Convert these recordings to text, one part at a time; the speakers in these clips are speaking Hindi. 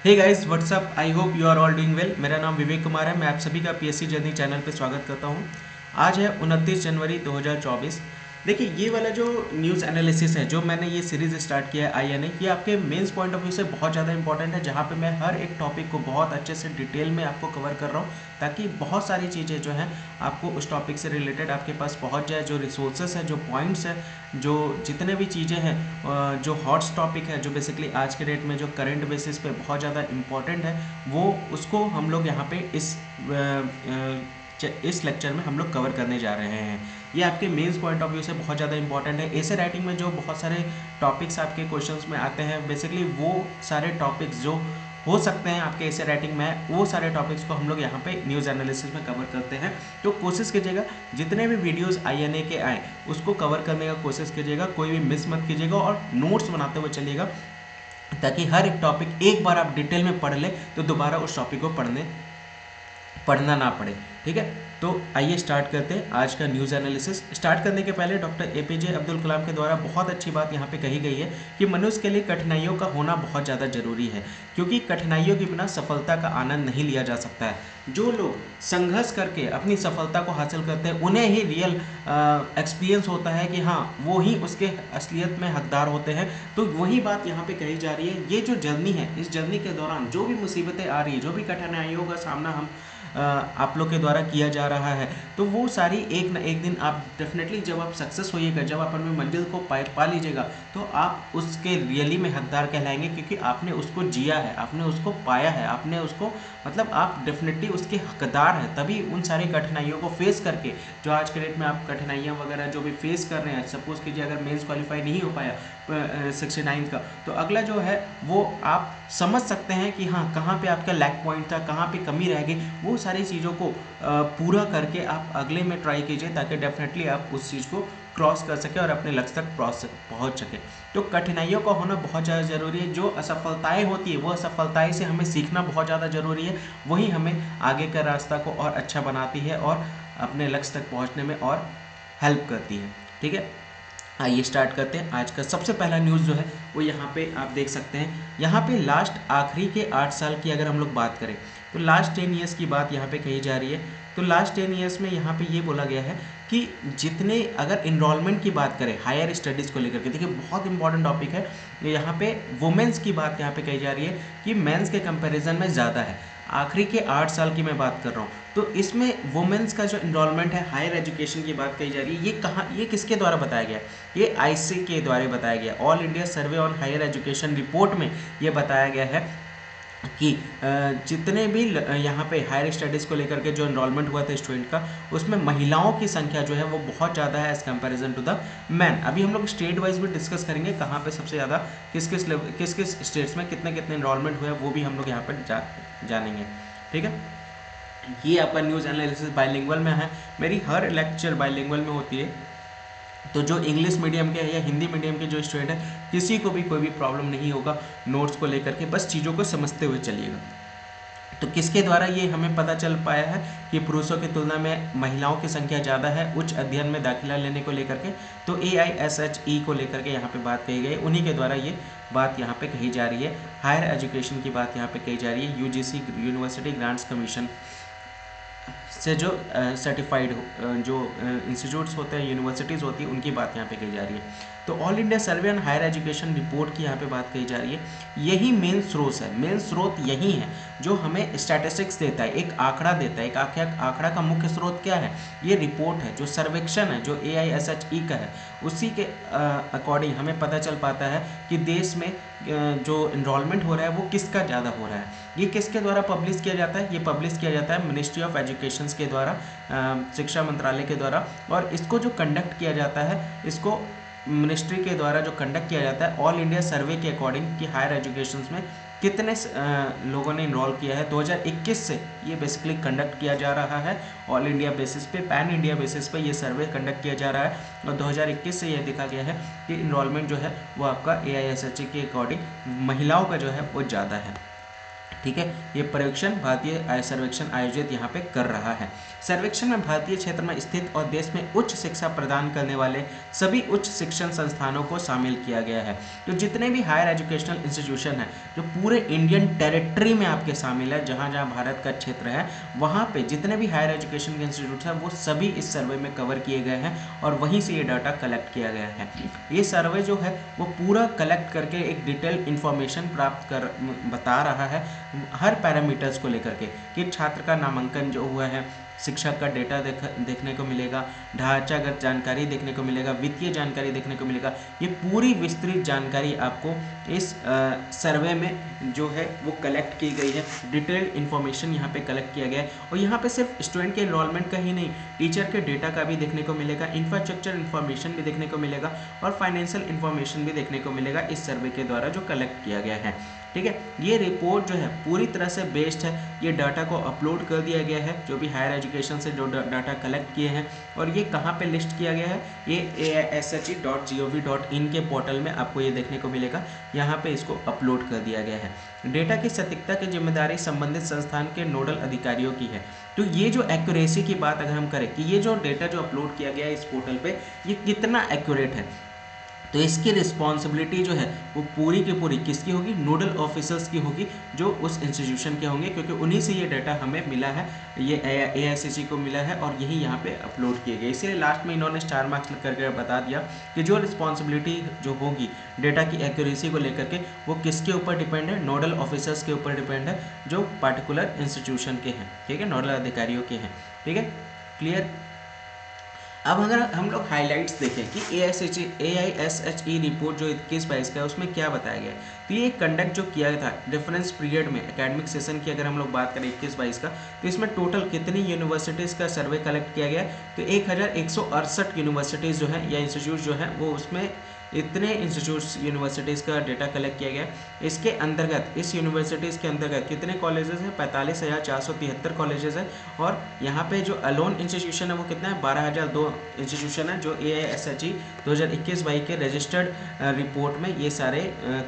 Hey guys what's up, I hope you are all doing well. मेरा नाम विवेक कुमार है। मैं आप सभी का पीएससी जर्नी चैनल पे स्वागत करता हूँ। आज है 29 जनवरी 2024। देखिए, ये वाला जो न्यूज़ एनालिसिस है, जो मैंने ये सीरीज़ स्टार्ट किया है आईएनए, ये आपके मेंस पॉइंट ऑफ व्यू से बहुत ज़्यादा इंपॉर्टेंट है, जहाँ पे मैं हर एक टॉपिक को बहुत अच्छे से डिटेल में आपको कवर कर रहा हूँ, ताकि बहुत सारी चीज़ें जो हैं आपको उस टॉपिक से रिलेटेड आपके पास पहुँच जाए। जो रिसोर्सेस है, जो पॉइंट्स है, जो जितने भी चीज़ें हैं, जो हॉट्स टॉपिक है, जो बेसिकली आज के डेट में जो करंट बेसिस पे बहुत ज़्यादा इंपॉर्टेंट है, वो उसको हम लोग यहाँ पे इस लेक्चर में हम लोग कवर करने जा रहे हैं। ये आपके मेंस पॉइंट ऑफ व्यू से बहुत ज़्यादा इंपॉर्टेंट है। ऐसे राइटिंग में जो बहुत सारे टॉपिक्स आपके क्वेश्चंस में आते हैं, बेसिकली वो सारे टॉपिक्स जो हो सकते हैं आपके ऐसे राइटिंग में, वो सारे टॉपिक्स को हम लोग यहाँ पे न्यूज़ एनालिसिस में कवर करते हैं। तो कोशिश कीजिएगा जितने भी वीडियोस आईएनए के आए उसको कवर करने का कोशिश कीजिएगा, कोई भी मिस मत कीजिएगा और नोट्स बनाते हुए चलिएगा, ताकि हर एक टॉपिक एक बार आप डिटेल में पढ़ ले तो दोबारा उस टॉपिक को पढ़ना ना पड़े। ठीक है, तो आइए स्टार्ट करते हैं आज का न्यूज़ एनालिसिस। स्टार्ट करने के पहले डॉक्टर एपीजे अब्दुल कलाम के द्वारा बहुत अच्छी बात यहाँ पे कही गई है कि मनुष्य के लिए कठिनाइयों का होना बहुत ज़्यादा ज़रूरी है, क्योंकि कठिनाइयों के बिना सफलता का आनंद नहीं लिया जा सकता है। जो लोग संघर्ष करके अपनी सफलता को हासिल करते हैं, उन्हें ही रियल एक्सपीरियंस होता है कि हाँ, वो ही उसके असलियत में हकदार होते हैं। तो वही बात यहाँ पे कही जा रही है। ये जो जर्नी है, इस जर्नी के दौरान जो भी मुसीबतें आ रही है, जो भी कठिनाइयों का सामना हम आप लोग के द्वारा किया जा रहा है, तो वो सारी एक ना एक दिन आप डेफिनेटली, जब आप सक्सेस होइएगा, जब आप अपनी मंजिल को पा लीजिएगा, तो आप उसके रियली में हकदार कहलाएंगे, क्योंकि आपने उसको जिया है, आपने उसको पाया है, आपने उसको, मतलब आप डेफिनेटली उसके हकदार हैं। तभी उन सारी कठिनाइयों को फेस करके, जो आज के डेट में आप कठिनाइयाँ वगैरह जो भी फेस कर रहे हैं, सपोज कीजिए अगर मेंस क्वालिफाई नहीं हो पाया 69 का, तो अगला जो है वो आप समझ सकते हैं कि हाँ, कहाँ पे आपका लैक पॉइंट था, कहाँ पे कमी रह गई। वो सारी चीज़ों को पूरा करके आप अगले में ट्राई कीजिए, ताकि डेफिनेटली आप उस चीज़ को क्रॉस कर सके और अपने लक्ष्य तक पहुंच सके। तो कठिनाइयों का होना बहुत ज़्यादा ज़रूरी है। जो असफलताएं होती है, वो असफलताएं से हमें सीखना बहुत ज़्यादा ज़रूरी है। वही हमें आगे का रास्ता को और अच्छा बनाती है और अपने लक्ष्य तक पहुंचने में और हेल्प करती है। ठीक है, आइए स्टार्ट करते हैं। आज का सबसे पहला न्यूज़ जो है वो यहाँ पे आप देख सकते हैं। यहाँ पे लास्ट आखिरी के 8 साल की अगर हम लोग बात करें, तो लास्ट 10 ईयर्स की बात यहाँ पे कही जा रही है। तो लास्ट 10 ईयर्स में यहाँ पे ये बोला गया है कि जितने, अगर इनरोलमेंट की बात करें हायर स्टडीज़ को लेकर के, देखिए बहुत इंपॉर्टेंट टॉपिक है यहाँ पे। वुमेंस की बात यहाँ पे कही जा रही है कि मेंस के कंपैरिजन में ज़्यादा है। आखिरी के 8 साल की मैं बात कर रहा हूँ। तो इसमें वुमेंस का जो इनरोलमेंट है, हायर एजुकेशन की बात कही जा रही है, ये कहाँ, ये किसके द्वारा बताया गया? ये आईसी के द्वारा बताया गया। All India survey on higher education report में ये बताया गया है कि जितने भी यहाँ पे हायर स्टडीज़ को लेकर के जो इनरोलमेंट हुआ था स्टूडेंट का, उसमें महिलाओं की संख्या जो है वो बहुत ज़्यादा है as comparison to the man. अभी हम लोग स्टेट वाइज भी डिस्कस करेंगे, कहाँ पे सबसे ज़्यादा किस किस स्टेट्स में कितने कितने इनरोलमेंट हुए, वो भी हम लोग यहाँ पर जानेंगे। ठीक है, ये आपका न्यूज़ एनालिसिस बाइलिंगुअल में है। मेरी हर लेक्चर बाइलिंगुअल में होती है, तो जो इंग्लिश मीडियम के या हिंदी मीडियम के जो स्टूडेंट है, किसी को भी कोई भी प्रॉब्लम नहीं होगा नोट्स को लेकर के, बस चीज़ों को समझते हुए चलिएगा। तो किसके द्वारा ये हमें पता चल पाया है कि पुरुषों की तुलना में महिलाओं की संख्या ज़्यादा है उच्च अध्ययन में दाखिला लेने को लेकर के? तो AISHE को लेकर के यहाँ पे बात कही गई, उन्हीं के द्वारा ये बात यहाँ पे कही जा रही है। हायर एजुकेशन की बात यहाँ पे कही जा रही है। UGC यूनिवर्सिटी ग्रांट्स कमीशन से जो सर्टिफाइड जो इंस्टीट्यूट्स होते हैं, यूनिवर्सिटीज़ होती है, उनकी बात यहाँ पे कही जा रही है। तो all India survey on higher education report की यहाँ पे बात कही जा रही है। यही मेन स्रोत है, मेन स्रोत यही है जो हमें स्टैटिस्टिक्स देता है, एक आंकड़ा देता है। एक आंकड़ा का मुख्य स्रोत क्या है? ये रिपोर्ट है, जो सर्वेक्षण है, जो AISHE का है, उसी के अकॉर्डिंग हमें पता चल पाता है कि देश में जो इनरोलमेंट हो रहा है वो किसका ज़्यादा हो रहा है। ये किसके द्वारा पब्लिश किया जाता है? ये पब्लिश किया जाता है मिनिस्ट्री ऑफ एजुकेशन के द्वारा, शिक्षा मंत्रालय के द्वारा। और इसको जो कंडक्ट किया जाता है, इसको मिनिस्ट्री के द्वारा जो कंडक्ट किया जाता है ऑल इंडिया सर्वे के अकॉर्डिंग कि हायर एजुकेशन में कितने लोगों ने इनरोल किया है। 2021 से ये बेसिकली कंडक्ट किया जा रहा है ऑल इंडिया बेसिस पे, पैन इंडिया बेसिस पे ये सर्वे कंडक्ट किया जा रहा है। और 2021 से ये देखा गया है कि इनरोलमेंट जो है वो आपका AISHE के अकॉर्डिंग महिलाओं का जो है वो ज़्यादा है। ठीक है, ये पर्यवेक्षण भारतीय सर्वेक्षण आयोजित यहाँ पे कर रहा है। सर्वेक्षण में भारतीय क्षेत्र में स्थित और देश में उच्च शिक्षा प्रदान करने वाले सभी उच्च शिक्षण संस्थानों को शामिल किया गया है। तो जितने भी हायर एजुकेशनल इंस्टीट्यूशन है जो पूरे इंडियन टेरिटरी में आपके शामिल है, जहाँ जहाँ भारत का क्षेत्र है वहाँ पे जितने भी हायर एजुकेशन के इंस्टीट्यूट हैं वो सभी इस सर्वे में कवर किए गए हैं और वहीं से ये डाटा कलेक्ट किया गया है। ये सर्वे जो है वो पूरा कलेक्ट करके एक डिटेल इंफॉर्मेशन प्राप्त कर बता रहा है हर पैरामीटर्स को लेकर के कि छात्र का नामांकन जो हुआ है, शिक्षक का डेटा देखने को मिलेगा, ढांचागत जानकारी देखने को मिलेगा, वित्तीय जानकारी देखने को मिलेगा। ये पूरी विस्तृत जानकारी आपको इस सर्वे में जो है वो कलेक्ट की गई है। डिटेल्ड इन्फॉर्मेशन यहाँ पे कलेक्ट किया गया है और यहाँ पे सिर्फ स्टूडेंट के एनरोलमेंट का ही नहीं, टीचर के डेटा का भी देखने को मिलेगा, इंफ्रास्ट्रक्चर इन्फॉर्मेशन भी देखने को मिलेगा और फाइनेंशियल इन्फॉर्मेशन भी देखने को मिलेगा इस सर्वे के द्वारा जो कलेक्ट किया गया है। ठीक है, ये रिपोर्ट जो है पूरी तरह से बेस्ड है, ये डाटा को अपलोड कर दिया गया है जो भी हायर एजुकेशन से जो डाटा कलेक्ट किए हैं और ये कहाँ पे लिस्ट किया गया है, ये AISHE.gov.in के पोर्टल में आपको ये देखने को मिलेगा, यहाँ पे इसको अपलोड कर दिया गया है। डेटा की सटीकता की जिम्मेदारी संबंधित संस्थान के नोडल अधिकारियों की है। तो ये जो एक्यूरेसी की बात अगर हम करें कि ये जो डेटा जो अपलोड किया गया है इस पोर्टल पे ये कितना एक्यूरेट है, तो इसकी रिस्पॉन्सिबिलिटी जो है वो पूरी की पूरी किसकी होगी, नोडल ऑफिसर्स की होगी जो उस इंस्टीट्यूशन के होंगे, क्योंकि उन्हीं से ये डाटा हमें मिला है, ये AISHE को मिला है और यही यहाँ पे अपलोड किए गए। इसीलिए लास्ट में इन्होंने स्टार मार्क्स करके बता दिया कि जो रिस्पॉन्सिबिलिटी जो होगी डेटा की एक्यूरेसी को लेकर के वो किसके ऊपर डिपेंड है, नोडल ऑफिसर्स के ऊपर डिपेंड है जो पार्टिकुलर इंस्टीट्यूशन के हैं। ठीक है, नोडल अधिकारियों के हैं। ठीक है, क्लियर। अब अगर हम लोग हाइलाइट्स देखें कि AISHE रिपोर्ट जो 21-22 का है उसमें क्या बताया गया है, तो ये कंडक्ट जो किया था डिफरेंस पीरियड में एकेडमिक सेशन की अगर हम लोग बात करें 21-22 का, तो इसमें टोटल कितनी यूनिवर्सिटीज़ का सर्वे कलेक्ट किया गया है, तो 1168 यूनिवर्सिटीज़ जो है या इंस्टीट्यूट जो है वो उसमें इतने इंस्टीट्यूट्स यूनिवर्सिटीज़ का डेटा कलेक्ट किया गया। इसके अंतर्गत इस यूनिवर्सिटीज़ के अंतर्गत कितने कॉलेजेस हैं, 45,473 कॉलेजेस हैं और यहाँ पे जो अलोन इंस्टीट्यूशन है वो कितना है, 12,002 इंस्टीट्यूशन है जो AISHE 2021-22 के रजिस्टर्ड रिपोर्ट में ये सारे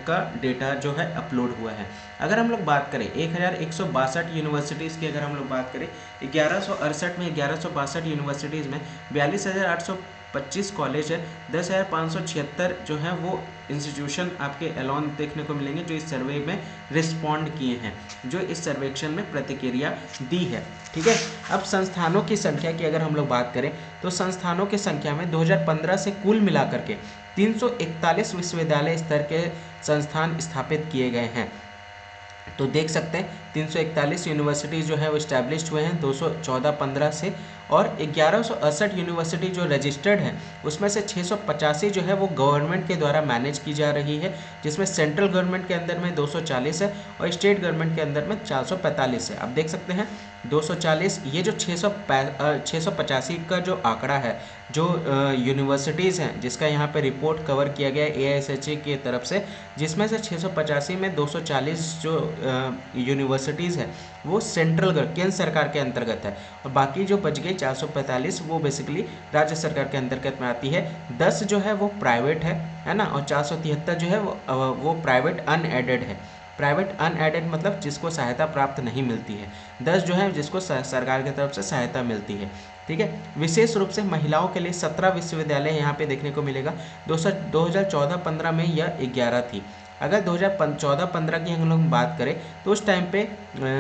का डेटा जो है अपलोड हुआ है। अगर हम लोग बात करें 1162 यूनिवर्सिटीज़ की, अगर हम लोग बात करें 1168 में 1162 यूनिवर्सिटीज़ में 42,825 कॉलेज है, 10,576 जो है वो इंस्टीट्यूशन आपके अलोन देखने को मिलेंगे जो इस सर्वे में रिस्पॉन्ड किए हैं, जो इस सर्वेक्षण में प्रतिक्रिया दी है। ठीक है, अब संस्थानों की संख्या की अगर हम लोग बात करें तो संस्थानों की संख्या में 2015 से कुल मिलाकर के 341 विश्वविद्यालय स्तर के संस्थान स्थापित किए गए हैं। तो देख सकते हैं 341 यूनिवर्सिटीज़ जो है वो इस्टेब्लिश्ड हुए हैं 2014-15 से, और 1168 यूनिवर्सिटी जो रजिस्टर्ड है उसमें से 685 जो है वो गवर्नमेंट के द्वारा मैनेज की जा रही है, जिसमें सेंट्रल गवर्नमेंट के अंदर में 240 है और स्टेट गवर्नमेंट के अंदर में 445 है। आप देख सकते हैं 240, ये जो 685 का जो आंकड़ा है जो यूनिवर्सिटीज़ हैं जिसका यहाँ पे रिपोर्ट कवर किया गया है AISHE की तरफ से, जिसमें से 685 में 240 जो यूनिवर्सिटीज़ है वो सेंट्रल केंद्र सरकार के अंतर्गत है और बाकी जो बच गई 445 वो बेसिकली राज्य सरकार के अंतर्गत में आती है। 10 जो है वो प्राइवेट है ना, और 473 जो है वो प्राइवेट अनएडेड है। प्राइवेट अनएडेड मतलब जिसको सहायता प्राप्त नहीं मिलती है, 10 जो है जिसको सरकार की तरफ से सहायता मिलती है। ठीक है, विशेष रूप से महिलाओं के लिए 17 विश्वविद्यालय यहाँ पे देखने को मिलेगा। 2014-15 में यह 11 थी। अगर 2014-15 की हम लोग बात करें तो उस टाइम पे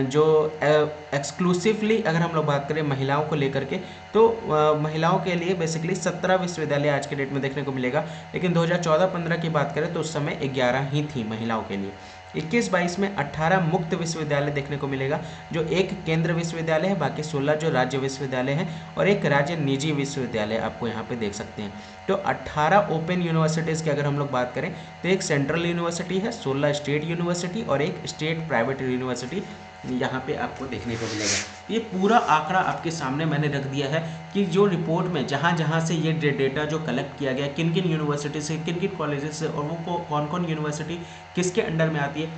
जो एक्सक्लूसिवली अगर हम लोग बात करें महिलाओं को लेकर के, तो महिलाओं के लिए बेसिकली 17 विश्वविद्यालय आज के डेट में देखने को मिलेगा, लेकिन 2014-15 की बात करें तो उस समय 11 ही थी महिलाओं के लिए। 21-22 में 18 मुक्त विश्वविद्यालय देखने को मिलेगा, जो एक केंद्र विश्वविद्यालय है, बाकी 16 जो राज्य विश्वविद्यालय हैं और एक राज्य निजी विश्वविद्यालय आपको यहाँ पे देख सकते हैं। तो 18 ओपन यूनिवर्सिटीज़ की अगर हम लोग बात करें तो एक सेंट्रल यूनिवर्सिटी है, 16 स्टेट यूनिवर्सिटी और एक स्टेट प्राइवेट यूनिवर्सिटी यहाँ पे आपको देखने को मिलेगा। ये पूरा आंकड़ा आपके सामने मैंने रख दिया है कि जो रिपोर्ट में जहाँ जहाँ से ये डेटा जो कलेक्ट किया गया, किन किन यूनिवर्सिटी से, किन किन कॉलेजेस से और वो कौन कौन यूनिवर्सिटी किसके अंडर में आती है,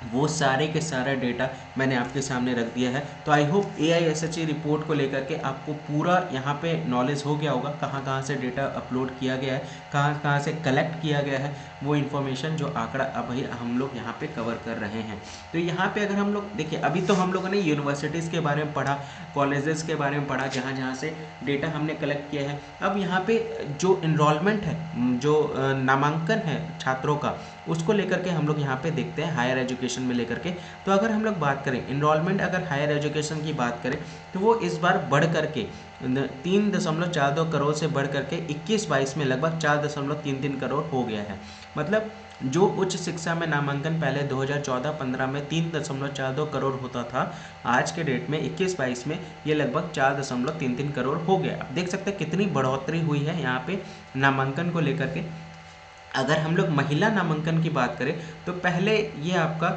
वो सारे के सारा डेटा मैंने आपके सामने रख दिया है। तो आई होप AISHE रिपोर्ट को लेकर के आपको पूरा यहाँ पे नॉलेज हो गया होगा, कहाँ कहाँ से डेटा अपलोड किया गया है, कहाँ कहाँ से कलेक्ट किया गया है, वो इन्फॉर्मेशन जो आंकड़ा अभी हम लोग यहाँ पे कवर कर रहे हैं। तो यहाँ पे अगर हम लोग देखिए, अभी तो हम लोगों ने यूनिवर्सिटीज़ के बारे में पढ़ा, कॉलेजेस के बारे में पढ़ा, जहाँ जहाँ से डेटा हमने कलेक्ट किया है। अब यहाँ पे जो इनरोलमेंट है, जो नामांकन है छात्रों का, उसको लेकर के हम लोग यहाँ पे देखते हैं हायर एजुकेशन में लेकर के। तो अगर हम लोग बात करें इनरोलमेंट, अगर हायर एजुकेशन की बात करें तो वो इस बार बढ़ करके 3.42 करोड़ से बढ़ करके 21-22 में लगभग 4.33 करोड़ हो गया है। मतलब जो उच्च शिक्षा में नामांकन पहले 2014-15 में 3.42 करोड़ होता था, आज के डेट में 21-22 में ये लगभग 4.33 करोड़ हो गया। आप देख सकते हैं कितनी बढ़ोतरी हुई है यहाँ पे नामांकन को लेकर के। अगर हम लोग महिला नामांकन की बात करें तो पहले ये आपका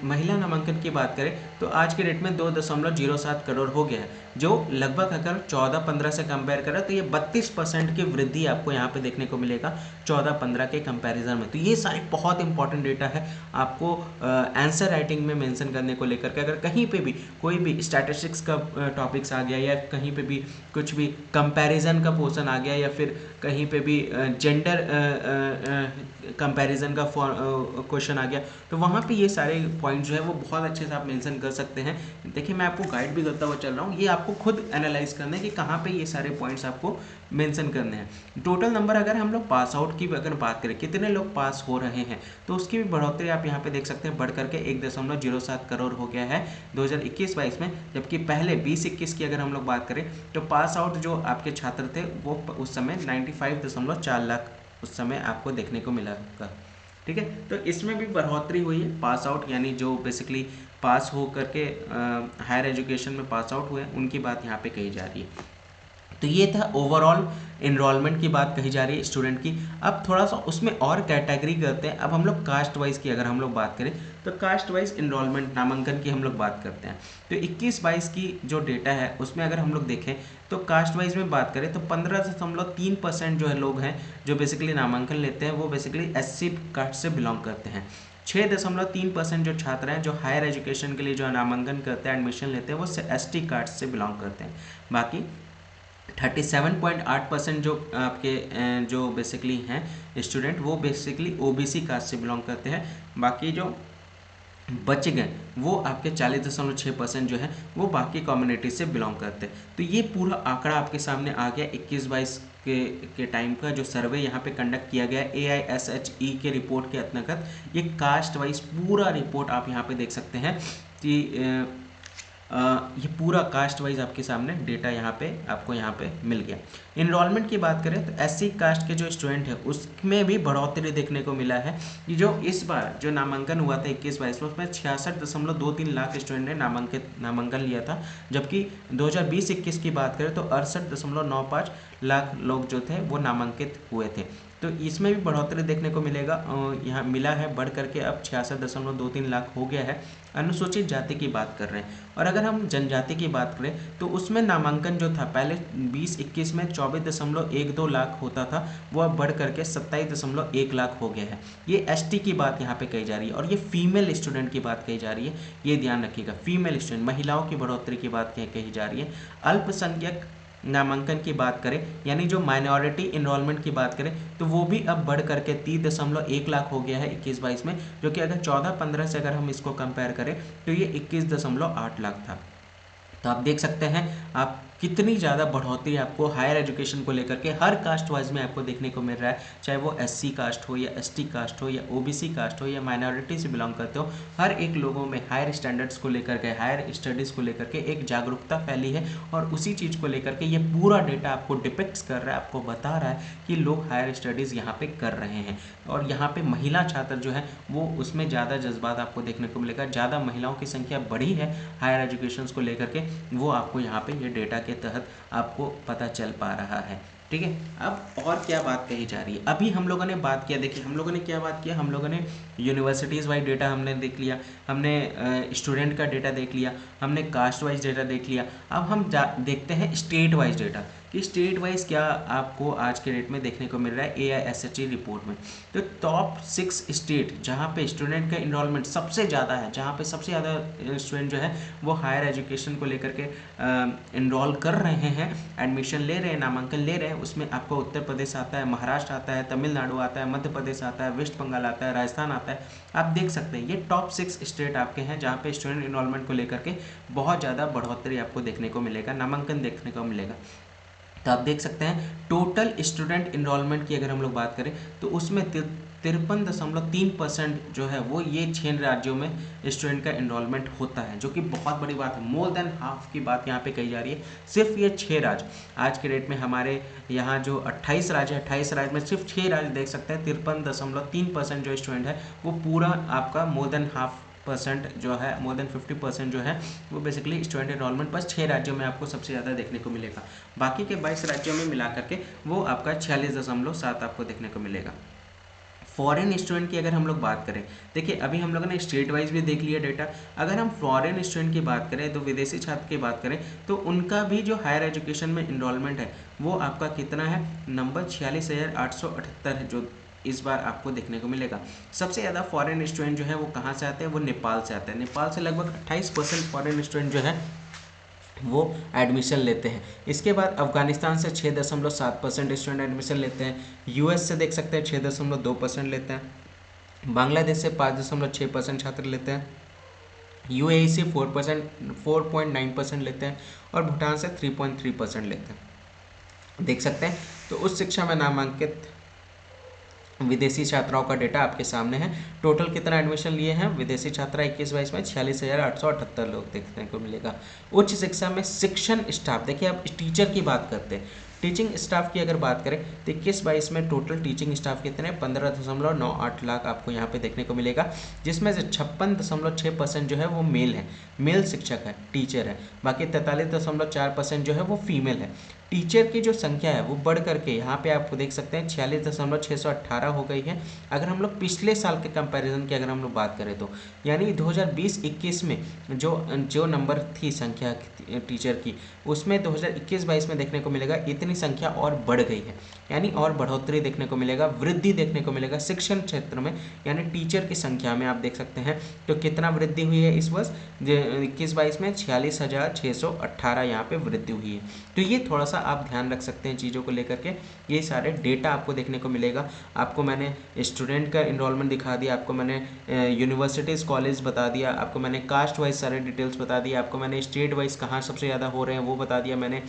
महिला नामांकन की बात करें तो आज के डेट में 2.07 करोड़ हो गया है, जो लगभग अगर 14-15 से कंपेयर करें तो ये 32% की वृद्धि आपको यहाँ पे देखने को मिलेगा 14-15 के कंपैरिजन में। तो ये सारे बहुत इंपॉर्टेंट डेटा है आपको आंसर राइटिंग में मेंशन करने को लेकर के। अगर कहीं पे भी कोई भी स्टैटिस्टिक्स का टॉपिक्स आ गया, या कहीं पे भी कुछ भी कंपैरिजन का पोर्शन आ गया, या फिर कहीं पे भी जेंडर कंपैरिजन का क्वेश्चन आ गया, तो वहाँ पे ये सारे पॉइंट जो है वो बहुत अच्छे से आप मेंशन कर सकते हैं। देखिए मैं आपको गाइड भी करता हुआ चल रहा हूँ, ये आपको खुद एनालाइज करना है कि कहाँ पे ये सारे पॉइंट्स आपको मेंशन करने हैं। टोटल नंबर अगर हम लोग पास आउट की अगर बात करें, कितने लोग पास हो रहे हैं, तो उसकी भी बढ़ोतरी आप यहाँ पे देख सकते हैं, बढ़ करके 1.07 करोड़ हो गया है 2021-22 में। जबकि पहले 20-21 की अगर हम लोग बात करें तो पास आउट जो आपके छात्र थे वो उस समय 95.4 लाख उस समय आपको देखने को मिला होगा। ठीक है, तो इसमें भी बढ़ोतरी हुई है। पास आउट यानी जो बेसिकली पास हो करके हायर एजुकेशन में पास आउट हुए, उनकी बात यहाँ पे कही जा रही है। तो ये था ओवरऑल इनरोलमेंट की बात कही जा रही है स्टूडेंट की। अब थोड़ा सा उसमें और कैटेगरी करते हैं। अब हम लोग कास्ट वाइज की अगर हम लोग बात करें तो कास्ट वाइज इनरोलमेंट नामांकन की हम लोग बात करते हैं। तो 21-22 की जो डेटा है उसमें अगर हम लोग देखें तो कास्ट वाइज में बात करें तो 15.3% जो है लोग हैं जो बेसिकली नामांकन लेते हैं, वो बेसिकली SC कास्ट से बिलोंग करते हैं। 6.3% जो छात्र हैं जो हायर एजुकेशन के लिए जो नामांकन करते हैं, एडमिशन लेते हैं, वो ST कास्ट से बिलोंग करते हैं। बाकी 37.8% जो आपके जो बेसिकली हैं स्टूडेंट, वो बेसिकली OBC कास्ट से बिलोंग करते हैं। बाकी जो बच गए वो आपके 40.6% जो है वो बाकी कम्युनिटी से बिलोंग करते हैं। तो ये पूरा आंकड़ा आपके सामने आ गया 21-22 के टाइम का जो सर्वे यहाँ पे कंडक्ट किया गया AISHE के रिपोर्ट के अंतर्गत। ये कास्ट वाइज पूरा रिपोर्ट आप यहाँ पे देख सकते हैं कि ये पूरा कास्ट वाइज आपके सामने डेटा यहाँ पे आपको यहाँ पे मिल गया। इनरोलमेंट की बात करें तो SC कास्ट के जो स्टूडेंट है उसमें भी बढ़ोतरी देखने को मिला है कि जो इस बार जो नामांकन हुआ था 21-22 में, उसमें 66.23 लाख स्टूडेंट ने नामांकन लिया था। जबकि 2020-21 की बात करें तो 68.95 लाख लोग जो थे वो नामांकित हुए थे। तो इसमें भी बढ़ोतरी देखने को मिलेगा, यहाँ मिला है, बढ़ करके अब 66.23 लाख हो गया है। अनुसूचित जाति की बात कर रहे हैं। और अगर हम जनजाति की बात करें तो उसमें नामांकन जो था पहले 20-21 में 24.12 लाख होता था, वो अब बढ़ करके 27.1 लाख हो गया है। ये ST की बात यहाँ पे कही जा रही है। और ये फीमेल स्टूडेंट की बात कही जा रही है, ये ध्यान रखिएगा, फीमेल स्टूडेंट, महिलाओं की बढ़ोतरी की बात कही जा रही है। अल्पसंख्यक नामांकन की बात करें यानी जो माइनॉरिटी इनरोलमेंट की बात करें तो वो भी अब बढ़ करके 30.1 लाख हो गया है 21-22 में, जो कि अगर 14-15 से अगर हम इसको कंपेयर करें तो ये 21.8 लाख था। तो आप देख सकते हैं आप कितनी ज़्यादा बढ़ोतरी आपको हायर एजुकेशन को लेकर के हर कास्ट वाइज में आपको देखने को मिल रहा है, चाहे वो SC कास्ट हो या ST कास्ट हो या OBC कास्ट हो या माइनॉरिटी से बिलोंग करते हो, हर एक लोगों में हायर स्टैंडर्ड्स को लेकर के, हायर स्टडीज़ को लेकर के एक जागरूकता फैली है। और उसी चीज़ को लेकर के ये पूरा डेटा आपको डिपिक्ट कर रहा है, आपको बता रहा है कि लोग हायर स्टडीज़ यहाँ पर कर रहे हैं। और यहाँ पर महिला छात्र जो है वो उसमें ज़्यादा जज्बात आपको देखने को मिलेगा, ज़्यादा महिलाओं की संख्या बढ़ी है हायर एजुकेशन को लेकर के, वो आपको यहाँ पे ये डेटा के तहत आपको पता चल पा रहा है। ठीक है, अब और क्या बात कही जा रही है। अभी हम लोगों ने बात किया, देखिए हम लोगों ने क्या बात किया, हम लोगों ने यूनिवर्सिटीज़ वाइज डेटा हमने देख लिया, हमने स्टूडेंट का डेटा देख लिया, हमने कास्ट वाइज डेटा देख लिया। अब हम देखते हैं स्टेट वाइज डेटा कि स्टेट वाइज क्या आपको आज के डेट में देखने को मिल रहा है AISHE रिपोर्ट में। तो टॉप 6 स्टेट जहाँ पे स्टूडेंट का इनरोलमेंट सबसे ज़्यादा है, जहाँ पे सबसे ज़्यादा स्टूडेंट जो है वो हायर एजुकेशन को लेकर के इनरोल कर रहे हैं, एडमिशन ले रहे हैं, नामांकन ले रहे हैं, उसमें आपको उत्तर प्रदेश आता है, महाराष्ट्र आता है, तमिलनाडु आता है, मध्य प्रदेश आता है, वेस्ट बंगाल आता है, राजस्थान आता है। आप देख सकते हैं ये टॉप 6 स्टेट आपके हैं जहाँ पे स्टूडेंट इनरोलमेंट को लेकर के बहुत ज़्यादा बढ़ोतरी आपको देखने को मिलेगा, नामांकन देखने को मिलेगा। तो आप देख सकते हैं टोटल स्टूडेंट इनरोलमेंट की अगर हम लोग बात करें तो उसमें 53.3% जो है वो ये 6 राज्यों में स्टूडेंट का इनरोलमेंट होता है, जो कि बहुत बड़ी बात है। मोर देन हाफ की बात यहाँ पे कही जा रही है। सिर्फ ये 6 राज्य आज के डेट में हमारे यहाँ जो 28 राज्य है, 28 राज्य में सिर्फ 6 राज्य देख सकते हैं 53.3% जो स्टूडेंट है वो पूरा आपका मोर देन हाफ % जो है, मोर देन 50% जो है वो बेसिकली स्टूडेंट इनरोलमेंट बस 6 राज्यों में आपको सबसे ज़्यादा देखने को मिलेगा। बाकी के 22 राज्यों में मिला करके वो आपका 46.7 आपको देखने को मिलेगा। फॉरेन स्टूडेंट की अगर हम लोग बात करें, देखिए अभी हम लोगों ने स्टेट वाइज भी देख लिया डेटा। अगर हम फॉरेन स्टूडेंट की बात करें तो विदेशी छात्र की बात करें तो उनका भी जो हायर एजुकेशन में इनरोलमेंट है वो आपका कितना है, नंबर 46,878 है, जो इस बार आपको देखने को मिलेगा। सबसे ज़्यादा फॉरेन स्टूडेंट जो है वो कहाँ से आते हैं, वो नेपाल से आते हैं। नेपाल से लगभग 28% फॉरेन स्टूडेंट जो है वो एडमिशन लेते हैं। इसके बाद अफगानिस्तान से 6.7% स्टूडेंट एडमिशन लेते हैं। US से देख सकते हैं 6.2% लेते हैं। बांग्लादेश से 5.6% छात्र लेते हैं। UAE से 4.9% लेते हैं और भूटान से 3.3% लेते हैं। देख सकते हैं तो उच्च शिक्षा में नामांकित विदेशी छात्राओं का डेटा आपके सामने है। टोटल कितना एडमिशन लिए हैं विदेशी छात्रा 21-22 में 46,878 लोग देखने को मिलेगा। उच्च शिक्षा में शिक्षण स्टाफ, देखिए अब टीचर की बात करते हैं। टीचिंग स्टाफ की अगर बात करें तो 21-22 में टोटल टीचिंग स्टाफ कितने 15.98 लाख आपको यहाँ पे देखने को मिलेगा, जिसमें से 56.6% जो है वो मेल है, मेल शिक्षक है, टीचर है। बाकी 43.4% जो है वो फीमेल है। टीचर की जो संख्या है वो बढ़ करके यहाँ पे आप देख सकते हैं 46.618 हो गई है। अगर हम लोग पिछले साल के कंपैरिजन की अगर हम लोग बात करें तो यानी 2020-21 में जो नंबर थी संख्या टीचर की, उसमें 2021-22 में देखने को मिलेगा इतनी संख्या और बढ़ गई है, यानी और बढ़ोतरी देखने को मिलेगा, वृद्धि देखने को मिलेगा शिक्षण क्षेत्र में। यानी टीचर की संख्या में आप देख सकते हैं तो कितना वृद्धि हुई है इस वर्ष 21-22 में 46,618 यहाँ पे वृद्धि हुई है। तो ये थोड़ा सा आप ध्यान रख सकते हैं चीज़ों को लेकर के। ये सारे डेटा आपको देखने को मिलेगा। आपको मैंने स्टूडेंट का इनरोलमेंट दिखा दिया, आपको मैंने यूनिवर्सिटीज़ कॉलेज बता दिया, आपको मैंने कास्ट वाइज सारे डिटेल्स बता दिया, आपको मैंने स्टेट वाइज कहाँ सबसे ज़्यादा हो रहे हैं वो बता दिया, मैंने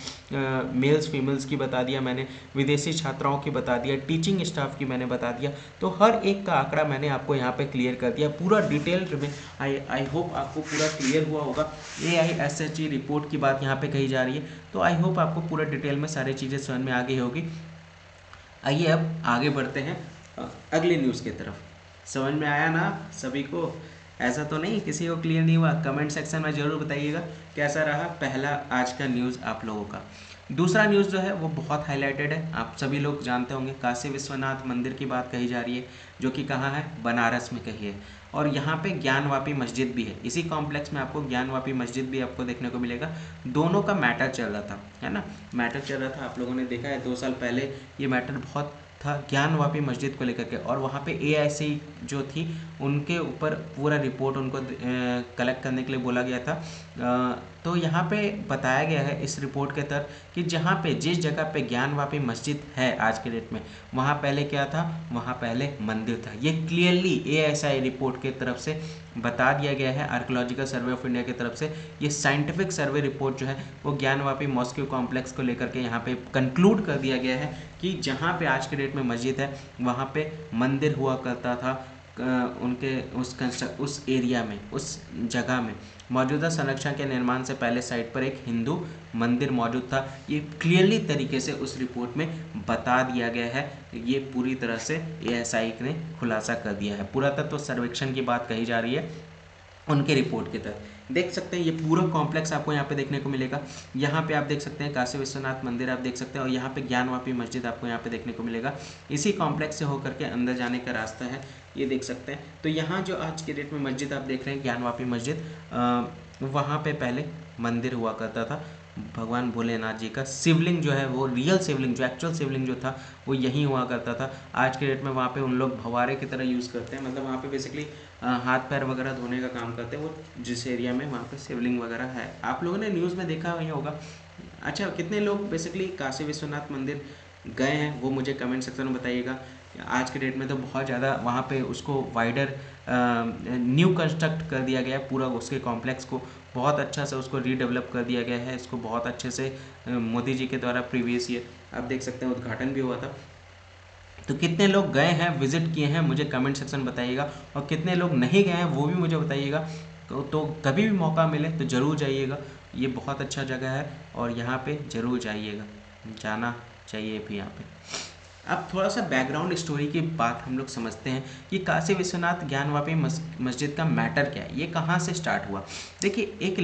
मेल्स फीमेल्स की बता दिया, मैंने विदेशी छात्राओं की बता दिया, टीचिंग स्टाफ की मैंने बता दिया। तो हर एक का आंकड़ा मैंने आपको यहाँ पे क्लियर कर दिया पूरा डिटेल में। आई होप आपको पूरा क्लियर हुआ होगा। AISHE रिपोर्ट की बात यहाँ पे कही जा रही है, तो आई होप आपको पूरा डिटेल में सारी चीज़ें समझ में आ गई होगी। आइए अब आगे बढ़ते हैं अगली न्यूज़ की तरफ। समझ में आया ना सभी को? ऐसा तो नहीं किसी को क्लियर नहीं हुआ? कमेंट सेक्शन में ज़रूर बताइएगा कैसा रहा पहला आज का न्यूज़ आप लोगों का। दूसरा न्यूज़ जो है वो बहुत हाईलाइटेड है, आप सभी लोग जानते होंगे। काशी विश्वनाथ मंदिर की बात कही जा रही है, जो कि कहाँ है, बनारस में कही है। और यहाँ पे ज्ञानवापी मस्जिद भी है, इसी कॉम्प्लेक्स में आपको ज्ञानवापी मस्जिद भी आपको देखने को मिलेगा। दोनों का मैटर चल रहा था, है ना, मैटर चल रहा था, आप लोगों ने देखा है 2 साल पहले ये मैटर बहुत था ज्ञानवापी मस्जिद को लेकर के। और वहाँ पे AIC जो थी उनके ऊपर पूरा रिपोर्ट उनको कलेक्ट करने के लिए बोला गया था। तो यहाँ पे बताया गया है इस रिपोर्ट के तहत कि जहाँ पे जिस जगह पे ज्ञानवापी मस्जिद है आज के डेट में, वहाँ पहले क्या था, वहाँ पहले मंदिर था। ये क्लियरली ASI रिपोर्ट के तरफ से बता दिया गया है, आर्कियोलॉजिकल सर्वे ऑफ इंडिया की तरफ से। ये साइंटिफिक सर्वे रिपोर्ट जो है वो ज्ञानवापी मॉस्क्यू कॉम्प्लेक्स को लेकर के यहाँ पे कंक्लूड कर दिया गया है कि जहाँ पे आज के डेट में मस्जिद है वहाँ पे मंदिर हुआ करता था। उनके उस एरिया में, उस जगह में मौजूदा संरक्षण के निर्माण से पहले साइट पर एक हिंदू मंदिर मौजूद था। ये क्लियरली तरीके से उस रिपोर्ट में बता दिया गया है। ये पूरी तरह से ASI ने खुलासा कर दिया है। पुरातत्व सर्वेक्षण की बात कही जा रही है उनके रिपोर्ट के तहत। देख सकते हैं ये पूरा कॉम्प्लेक्स आपको यहाँ पे देखने को मिलेगा। यहाँ पे आप देख सकते हैं काशी विश्वनाथ मंदिर आप देख सकते हैं, और यहाँ पे ज्ञानवापी मस्जिद आपको यहाँ पे देखने को मिलेगा। इसी कॉम्प्लेक्स से होकर के अंदर जाने का रास्ता है, ये देख सकते हैं। तो यहाँ जो आज के डेट में मस्जिद आप देख रहे हैं ज्ञानवापी मस्जिद, वहाँ पे पहले मंदिर हुआ करता था। भगवान भोलेनाथ जी का शिवलिंग जो है, वो रियल शिवलिंग, जो एक्चुअल शिवलिंग जो था वो यहीं हुआ करता था। आज के डेट में वहाँ पे उन लोग फव्वारे की तरह यूज़ करते हैं, मतलब वहाँ पे बेसिकली हाथ पैर वगैरह धोने का काम करते हैं वो, जिस एरिया में वहाँ पे शिवलिंग वगैरह है। आप लोगों ने न्यूज़ में देखा ही होगा। अच्छा, कितने लोग बेसिकली काशी विश्वनाथ मंदिर गए हैं वो मुझे कमेंट सेक्शन में बताइएगा। आज के डेट में तो बहुत ज़्यादा वहाँ पे उसको वाइडर न्यू कंस्ट्रक्ट कर दिया गया है, पूरा उसके कॉम्प्लेक्स को बहुत अच्छा से उसको रीडेवलप कर दिया गया है। इसको बहुत अच्छे से मोदी जी के द्वारा प्रीवियस ईयर आप देख सकते हैं उद्घाटन भी हुआ था। तो कितने लोग गए हैं, विजिट किए हैं, मुझे कमेंट सेक्शन बताइएगा, और कितने लोग नहीं गए हैं वो भी मुझे बताइएगा। तो कभी भी मौका मिले तो ज़रूर जाइएगा, ये बहुत अच्छा जगह है और यहाँ पे ज़रूर जाइएगा, जाना चाहिए भी यहाँ पे। अब थोड़ा सा बैकग्राउंड स्टोरी की बात हम लोग समझते हैं कि काशी विश्वनाथ ज्ञानवापी मस्जिद का मैटर क्या है, ये कहाँ से स्टार्ट हुआ। देखिए, एक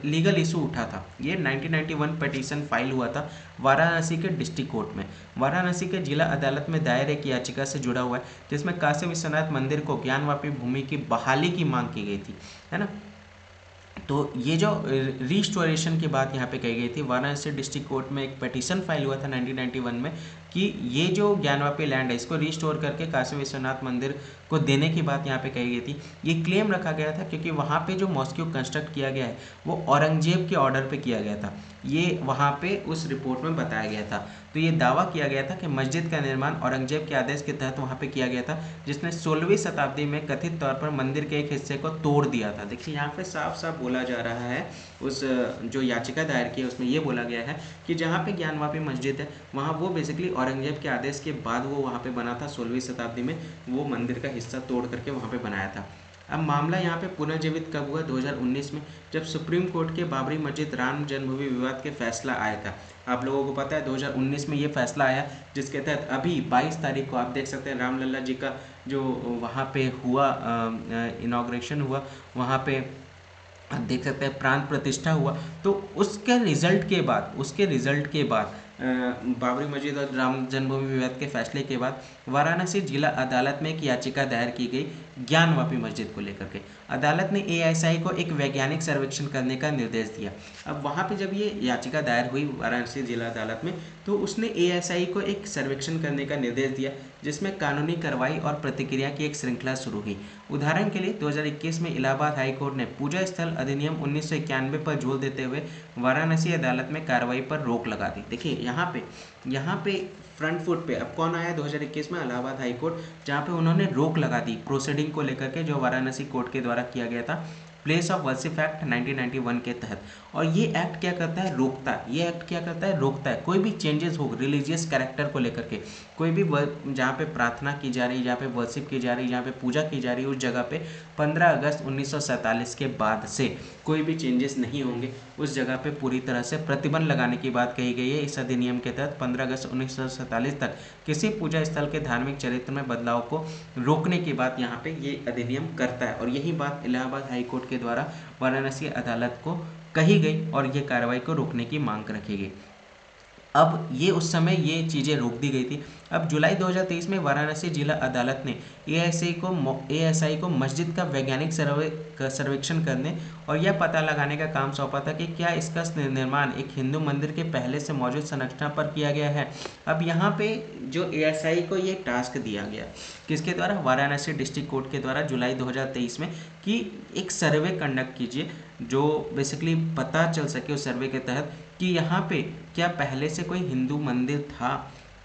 लीगल इशू उठा था। ये 1991 पिटीशन फाइल हुआ था वाराणसी के डिस्ट्रिक्ट कोर्ट में। वाराणसी के जिला अदालत में दायर एक याचिका से जुड़ा हुआ है, जिसमें काशी विश्वनाथ मंदिर को ज्ञानवापी भूमि की बहाली की मांग की गई थी, है ना। तो ये जो रिस्टोरेशन की बात यहाँ पे कही गई थी, वाराणसी डिस्ट्रिक्ट कोर्ट में एक पिटीशन फाइल हुआ था 1991 में कि ये जो ज्ञानवापी लैंड है इसको रिस्टोर करके काशी विश्वनाथ मंदिर को देने की बात यहाँ पे कही गई थी। ये क्लेम रखा गया था क्योंकि वहाँ पे जो मॉस्क्यू कंस्ट्रक्ट किया गया है वो औरंगजेब के ऑर्डर पे किया गया था, ये वहाँ पे उस रिपोर्ट में बताया गया था। तो ये दावा किया गया था कि मस्जिद का निर्माण औरंगजेब के आदेश के तहत वहाँ पे किया गया था, जिसने 16वीं शताब्दी में कथित तौर पर मंदिर के एक हिस्से को तोड़ दिया था। देखिए, यहाँ पे साफ साफ बोला जा रहा है, उस जो याचिका दायर की है उसमें ये बोला गया है कि जहाँ पे ज्ञानवापी मस्जिद है वहाँ वो बेसिकली औरंगजेब के आदेश के बाद वो वहाँ पे बना था, 16वीं शताब्दी में वो मंदिर का हिस्सा तोड़ करके वहाँ पे बनाया था। अब मामला यहाँ पे पुनर्जीवित कब हुआ, 2019 में, जब सुप्रीम कोर्ट के बाबरी मस्जिद राम जन्मभूमि विवाद के फैसला आया था। आप लोगों को पता है 2019 में ये फैसला आया, जिसके तहत अभी 22 तारीख को आप देख सकते हैं रामलला जी का जो वहाँ पे हुआ इनॉग्रेशन हुआ, वहाँ पे आप देख सकते हैं प्राण प्रतिष्ठा हुआ। तो उसके रिजल्ट के बाद बाबरी मस्जिद और राम जन्मभूमि विवाद के फैसले के बाद वाराणसी जिला अदालत में एक याचिका दायर की गई ज्ञानवापी मस्जिद को लेकर के। अदालत ने एएसआई को एक वैज्ञानिक सर्वेक्षण करने का निर्देश दिया। अब वहाँ पे जब ये याचिका दायर हुई वाराणसी जिला अदालत में, तो उसने एएसआई को एक सर्वेक्षण करने का निर्देश दिया, जिसमें कानूनी कार्रवाई और प्रतिक्रिया की एक श्रृंखला शुरू हुई। उदाहरण के लिए 2021 में इलाहाबाद हाई कोर्ट ने पूजा स्थल अधिनियम 1991 पर जोर देते हुए वाराणसी अदालत में कार्रवाई पर रोक लगा दी। देखिए, यहाँ पे फ्रंट फुट पे अब कौन आया 2021 में, इलाहाबाद हाई कोर्ट, जहाँ पे उन्होंने रोक लगा दी प्रोसीडिंग को लेकर के जो वाराणसी कोर्ट के द्वारा किया गया था प्लेस ऑफ वर्शिप एक्ट 1991 के तहत। और ये एक्ट क्या करता है, रोकता है। ये एक्ट क्या करता है, रोकता है कोई भी चेंजेस हो रिलीजियस कैरेक्टर को लेकर के, कोई भी जहाँ पे प्रार्थना की जा रही, जहाँ पे वर्शिप की जा रही, जहाँ पे पूजा की जा रही, उस जगह पे 15 अगस्त 1947 के बाद से कोई भी चेंजेस नहीं होंगे। उस जगह पे पूरी तरह से प्रतिबंध लगाने की बात कही गई है इस अधिनियम के तहत। 15 अगस्त 1947 तक किसी पूजा स्थल के धार्मिक चरित्र में बदलाव को रोकने की बात यहाँ पे ये अधिनियम करता है। और यही बात इलाहाबाद हाई कोर्ट के द्वारा वाराणसी अदालत को कही गई और ये कार्रवाई को रोकने की मांग रखी गई। अब ये उस समय ये चीज़ें रोक दी गई थी। अब जुलाई 2023 में वाराणसी जिला अदालत ने एएसआई को मस्जिद का वैज्ञानिक सर्वेक्षण करने और यह पता लगाने का काम सौंपा था कि क्या इसका निर्माण एक हिंदू मंदिर के पहले से मौजूद संरचना पर किया गया है। अब यहाँ पे जो एएसआई को ये टास्क दिया गया, किसके द्वारा, वाराणसी डिस्ट्रिक्ट कोर्ट के द्वारा जुलाई 2023 में, कि एक सर्वे कंडक्ट कीजिए जो बेसिकली पता चल सके उस सर्वे के तहत कि यहाँ पे क्या पहले से कोई हिंदू मंदिर था।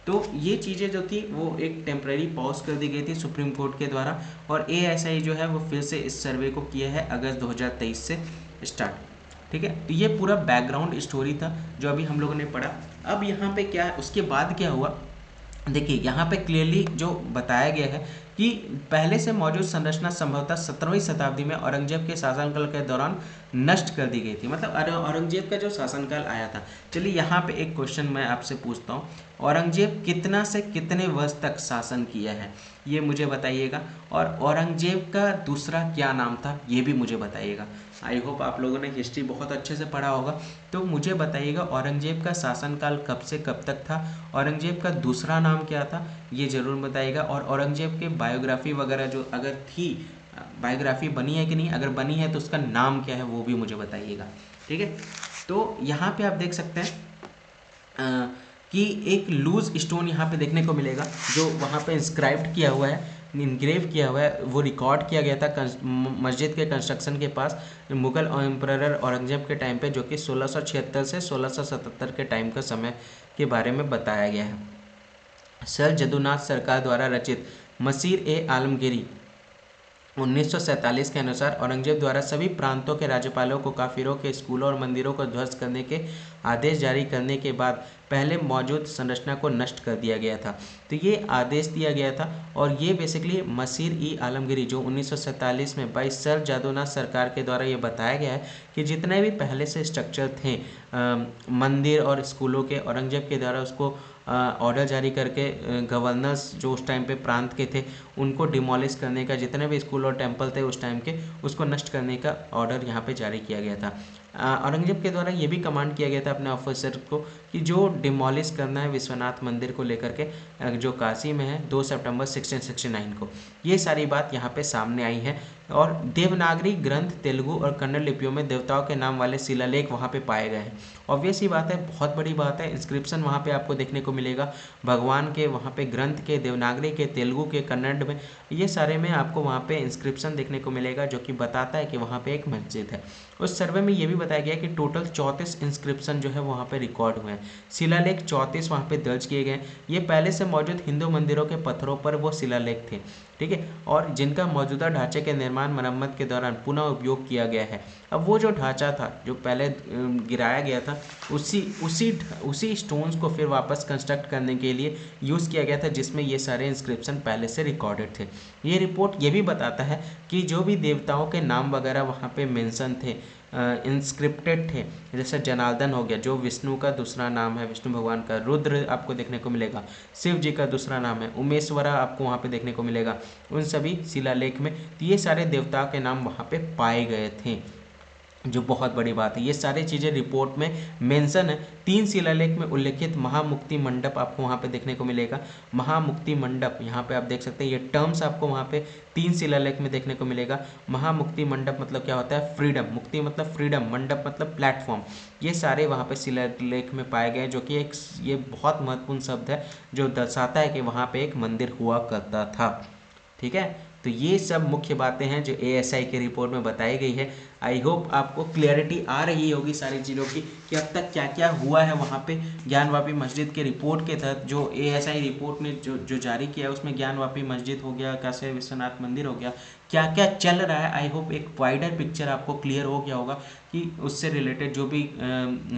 तो ये चीज़ें जो थी वो एक टेम्परेरी पॉज कर दी गई थी सुप्रीम कोर्ट के द्वारा, और एएसआई जो है वो फिर से इस सर्वे को किया है अगस्त 2023 से स्टार्ट। ठीक है, तो ये पूरा बैकग्राउंड स्टोरी था जो अभी हम लोगों ने पढ़ा। अब यहाँ पे क्या, उसके बाद क्या हुआ, देखिए यहाँ पे क्लियरली जो बताया गया है कि पहले से मौजूद संरचना संभवतः 17वीं शताब्दी में औरंगजेब के शासनकाल के दौरान नष्ट कर दी गई थी। मतलब औरंगजेब का जो शासनकाल आया था। चलिए यहाँ पे एक क्वेश्चन मैं आपसे पूछता हूँ, औरंगजेब कितना से कितने वर्ष तक शासन किया है ये मुझे बताइएगा, और औरंगजेब का दूसरा क्या नाम था ये भी मुझे बताइएगा। आई होप आप लोगों ने हिस्ट्री बहुत अच्छे से पढ़ा होगा, तो मुझे बताइएगा औरंगजेब का शासनकाल कब से कब तक था, औरंगजेब का दूसरा नाम क्या था ये ज़रूर बताइएगा, और औरंगजेब के बायोग्राफी वगैरह जो अगर थी, बायोग्राफी बनी है कि नहीं, अगर बनी है तो उसका नाम क्या है वो भी मुझे बताइएगा। ठीक है, तो यहाँ पे आप देख सकते हैं कि एक लूज स्टोन यहाँ पे देखने को मिलेगा जो वहाँ पे इंस्क्राइब्ड किया हुआ है, इनग्रेव किया हुआ है, वो रिकॉर्ड किया गया था मस्जिद के कंस्ट्रक्शन के पास मुगल एम्परर औरंगजेब के टाइम पे, जो कि 1676 से 1677 के टाइम का समय के बारे में बताया गया है। सर जदुनाथ सरकार द्वारा रचित मसीर ए आलमगीरी 1947 के अनुसार औरंगजेब द्वारा सभी प्रांतों के राज्यपालों को काफिरों के स्कूलों और मंदिरों को ध्वस्त करने के आदेश जारी करने के बाद पहले मौजूद संरचना को नष्ट कर दिया गया था। तो ये आदेश दिया गया था और ये बेसिकली मसीर ई आलमगीरी जो 1947 में बाई सर जादूनाथ सरकार के द्वारा ये बताया गया है कि जितने भी पहले से स्ट्रक्चर थे मंदिर और स्कूलों के, औरंगजेब के द्वारा उसको ऑर्डर जारी करके गवर्नर्स जो उस टाइम पे प्रांत के थे उनको डिमोलिश करने का, जितने भी स्कूल और टेम्पल थे उस टाइम के, उसको नष्ट करने का ऑर्डर यहाँ पे जारी किया गया था। औरंगजेब के द्वारा ये भी कमांड किया गया था अपने ऑफिसर को कि जो डिमोलिश करना है विश्वनाथ मंदिर को लेकर के जो काशी में है 2 सितंबर 1669 को। ये सारी बात यहाँ पे सामने आई है और देवनागरी ग्रंथ तेलुगु और कन्नड़ लिपियों में देवताओं के नाम वाले शिलालेख वहाँ पे पाए गए हैं। ऑब्वियस ही बात है, बहुत बड़ी बात है, इंस्क्रिप्शन वहाँ पे आपको देखने को मिलेगा भगवान के, वहाँ पे ग्रंथ के, देवनागरी के, तेलुगु के, कन्नड़ में, ये सारे में आपको वहाँ पे इंस्क्रिप्शन देखने को मिलेगा जो कि बताता है कि वहाँ पे एक मस्जिद है। उस सर्वे में ये भी बताया गया कि टोटल 34 इंस्क्रिप्शन जो है वहाँ पे रिकॉर्ड हुए हैं, शिलालेख 34 वहाँ पे दर्ज किए गए। ये पहले से मौजूद हिंदू मंदिरों के पत्थरों पर वो शिलालेख थे, ठीक है, और जिनका मौजूदा ढांचे के निर्माण मरम्मत के दौरान पुनः उपयोग किया गया है। अब वो जो ढांचा था जो पहले गिराया गया था उसी स्टोन्स को फिर वापस कंस्ट्रक्ट करने के लिए यूज़ किया गया था जिसमें ये सारे इंस्क्रिप्शन पहले से रिकॉर्डेड थे। ये रिपोर्ट ये भी बताता है कि जो भी देवताओं के नाम वगैरह वहाँ पे मेंशन थे, इंस्क्रिप्टेड थे, जैसे जनार्दन हो गया जो विष्णु का दूसरा नाम है, विष्णु भगवान का, रुद्र आपको देखने को मिलेगा, शिव जी का दूसरा नाम है, उमेश्वरा आपको वहाँ पे देखने को मिलेगा उन सभी शिलालेख में। तो ये सारे देवताओं के नाम वहाँ पे पाए गए थे, जो बहुत बड़ी बात है। ये सारी चीज़ें रिपोर्ट में मेंशन है। 3 शिलालेख में उल्लेखित महामुक्ति मंडप आपको वहाँ पे देखने को मिलेगा। महामुक्ति मंडप यहाँ पे आप देख सकते हैं, ये टर्म्स आपको वहाँ पे 3 शिलालेख में देखने को मिलेगा। महामुक्ति मंडप मतलब क्या होता है, फ्रीडम, मुक्ति मतलब फ्रीडम, मंडप मतलब प्लेटफॉर्म, ये सारे वहाँ पे शिलालेख में पाए गए जो कि एक ये बहुत महत्वपूर्ण शब्द है जो दर्शाता है कि वहाँ पे एक मंदिर हुआ करता था। ठीक है, तो ये सब मुख्य बातें हैं जो ASI की रिपोर्ट में बताई गई है। आई होप आपको क्लियरिटी आ रही होगी सारी चीज़ों की कि अब तक क्या क्या हुआ है वहाँ पे ज्ञानवापी मस्जिद के रिपोर्ट के तहत। जो ASI रिपोर्ट ने जो जारी किया है उसमें ज्ञानवापी मस्जिद हो गया, काशी विश्वनाथ मंदिर हो गया, क्या क्या चल रहा है। आई होप एक वाइडर पिक्चर आपको क्लियर हो गया होगा कि उससे रिलेटेड जो भी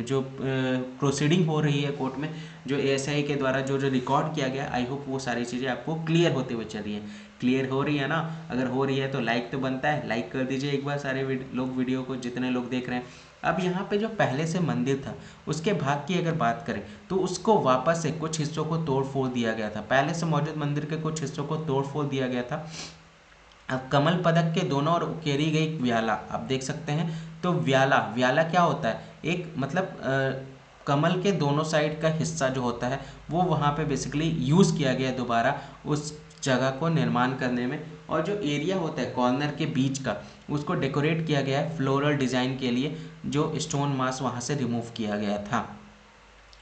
जो प्रोसीडिंग हो रही है कोर्ट में, जो ASI के द्वारा जो रिकॉर्ड किया गया, आई होप वो सारी चीज़ें आपको क्लियर होते हुए चल रही है। क्लियर हो रही है ना? अगर हो रही है तो लाइक तो बनता है, लाइक कर दीजिए एक बार सारे लोग वीडियो को, जितने लोग देख रहे हैं। अब यहाँ पे जो पहले से मंदिर था उसके भाग की अगर बात करें तो उसको वापस से कुछ हिस्सों को तोड़ फोड़ दिया गया था। पहले से मौजूद मंदिर के कुछ हिस्सों को तोड़ फोड़ दिया गया था। अब कमल पदक के दोनों ओर उकेरी गई व्याला आप देख सकते हैं। तो व्याला क्या होता है, एक मतलब कमल के दोनों साइड का हिस्सा जो होता है वो वहाँ पे बेसिकली यूज़ किया गया दोबारा उस जगह को निर्माण करने में। और जो एरिया होता है कॉर्नर के बीच का, उसको डेकोरेट किया गया है फ्लोरल डिज़ाइन के लिए, जो स्टोन मास वहाँ से रिमूव किया गया था।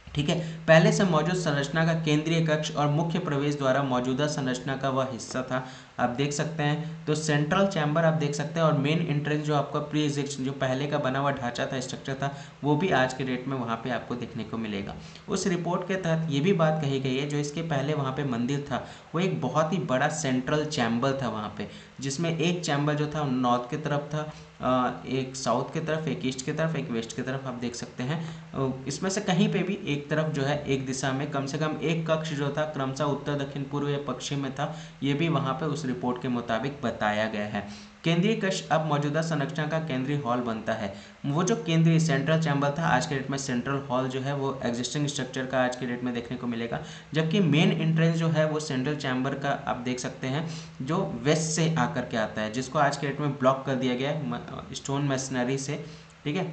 ठीक है, पहले से मौजूद संरचना का केंद्रीय कक्ष और मुख्य प्रवेश द्वारा मौजूदा संरचना का वह हिस्सा था, आप देख सकते हैं। तो सेंट्रल चैम्बर आप देख सकते हैं और मेन एंट्रेंस जो आपका प्री एग्जिस्टिंग जो पहले का बना हुआ ढांचा था, स्ट्रक्चर था, वो भी आज के डेट में वहाँ पे आपको देखने को मिलेगा। उस रिपोर्ट के तहत ये भी बात कही गई है जो इसके पहले वहाँ पे मंदिर था वो एक बहुत ही बड़ा सेंट्रल चैम्बर था वहाँ पे, जिसमें एक चैम्बर जो था नॉर्थ की तरफ था, एक साउथ की तरफ, एक ईस्ट की तरफ, एक वेस्ट की तरफ, आप देख सकते हैं। इसमें से कहीं पे भी एक तरफ जो है एक दिशा में कम से कम एक कक्ष जो था क्रमशः उत्तर, दक्षिण, पूर्व या पश्चिम में था, ये भी वहाँ पे उस रिपोर्ट के मुताबिक बताया गया है। केंद्रीय कक्ष अब मौजूदा संरचना का केंद्रीय हॉल बनता है। वो जो केंद्रीय सेंट्रल चैम्बर था आज के डेट में सेंट्रल हॉल जो है वो एग्जिस्टिंग स्ट्रक्चर का आज के डेट में देखने को मिलेगा, जबकि मेन एंट्रेंस जो है वो सेंट्रल चैम्बर का आप देख सकते हैं जो वेस्ट से आकर के आता है, जिसको आज के डेट में ब्लॉक कर दिया गया है स्टोन मशीनरी से। ठीक है,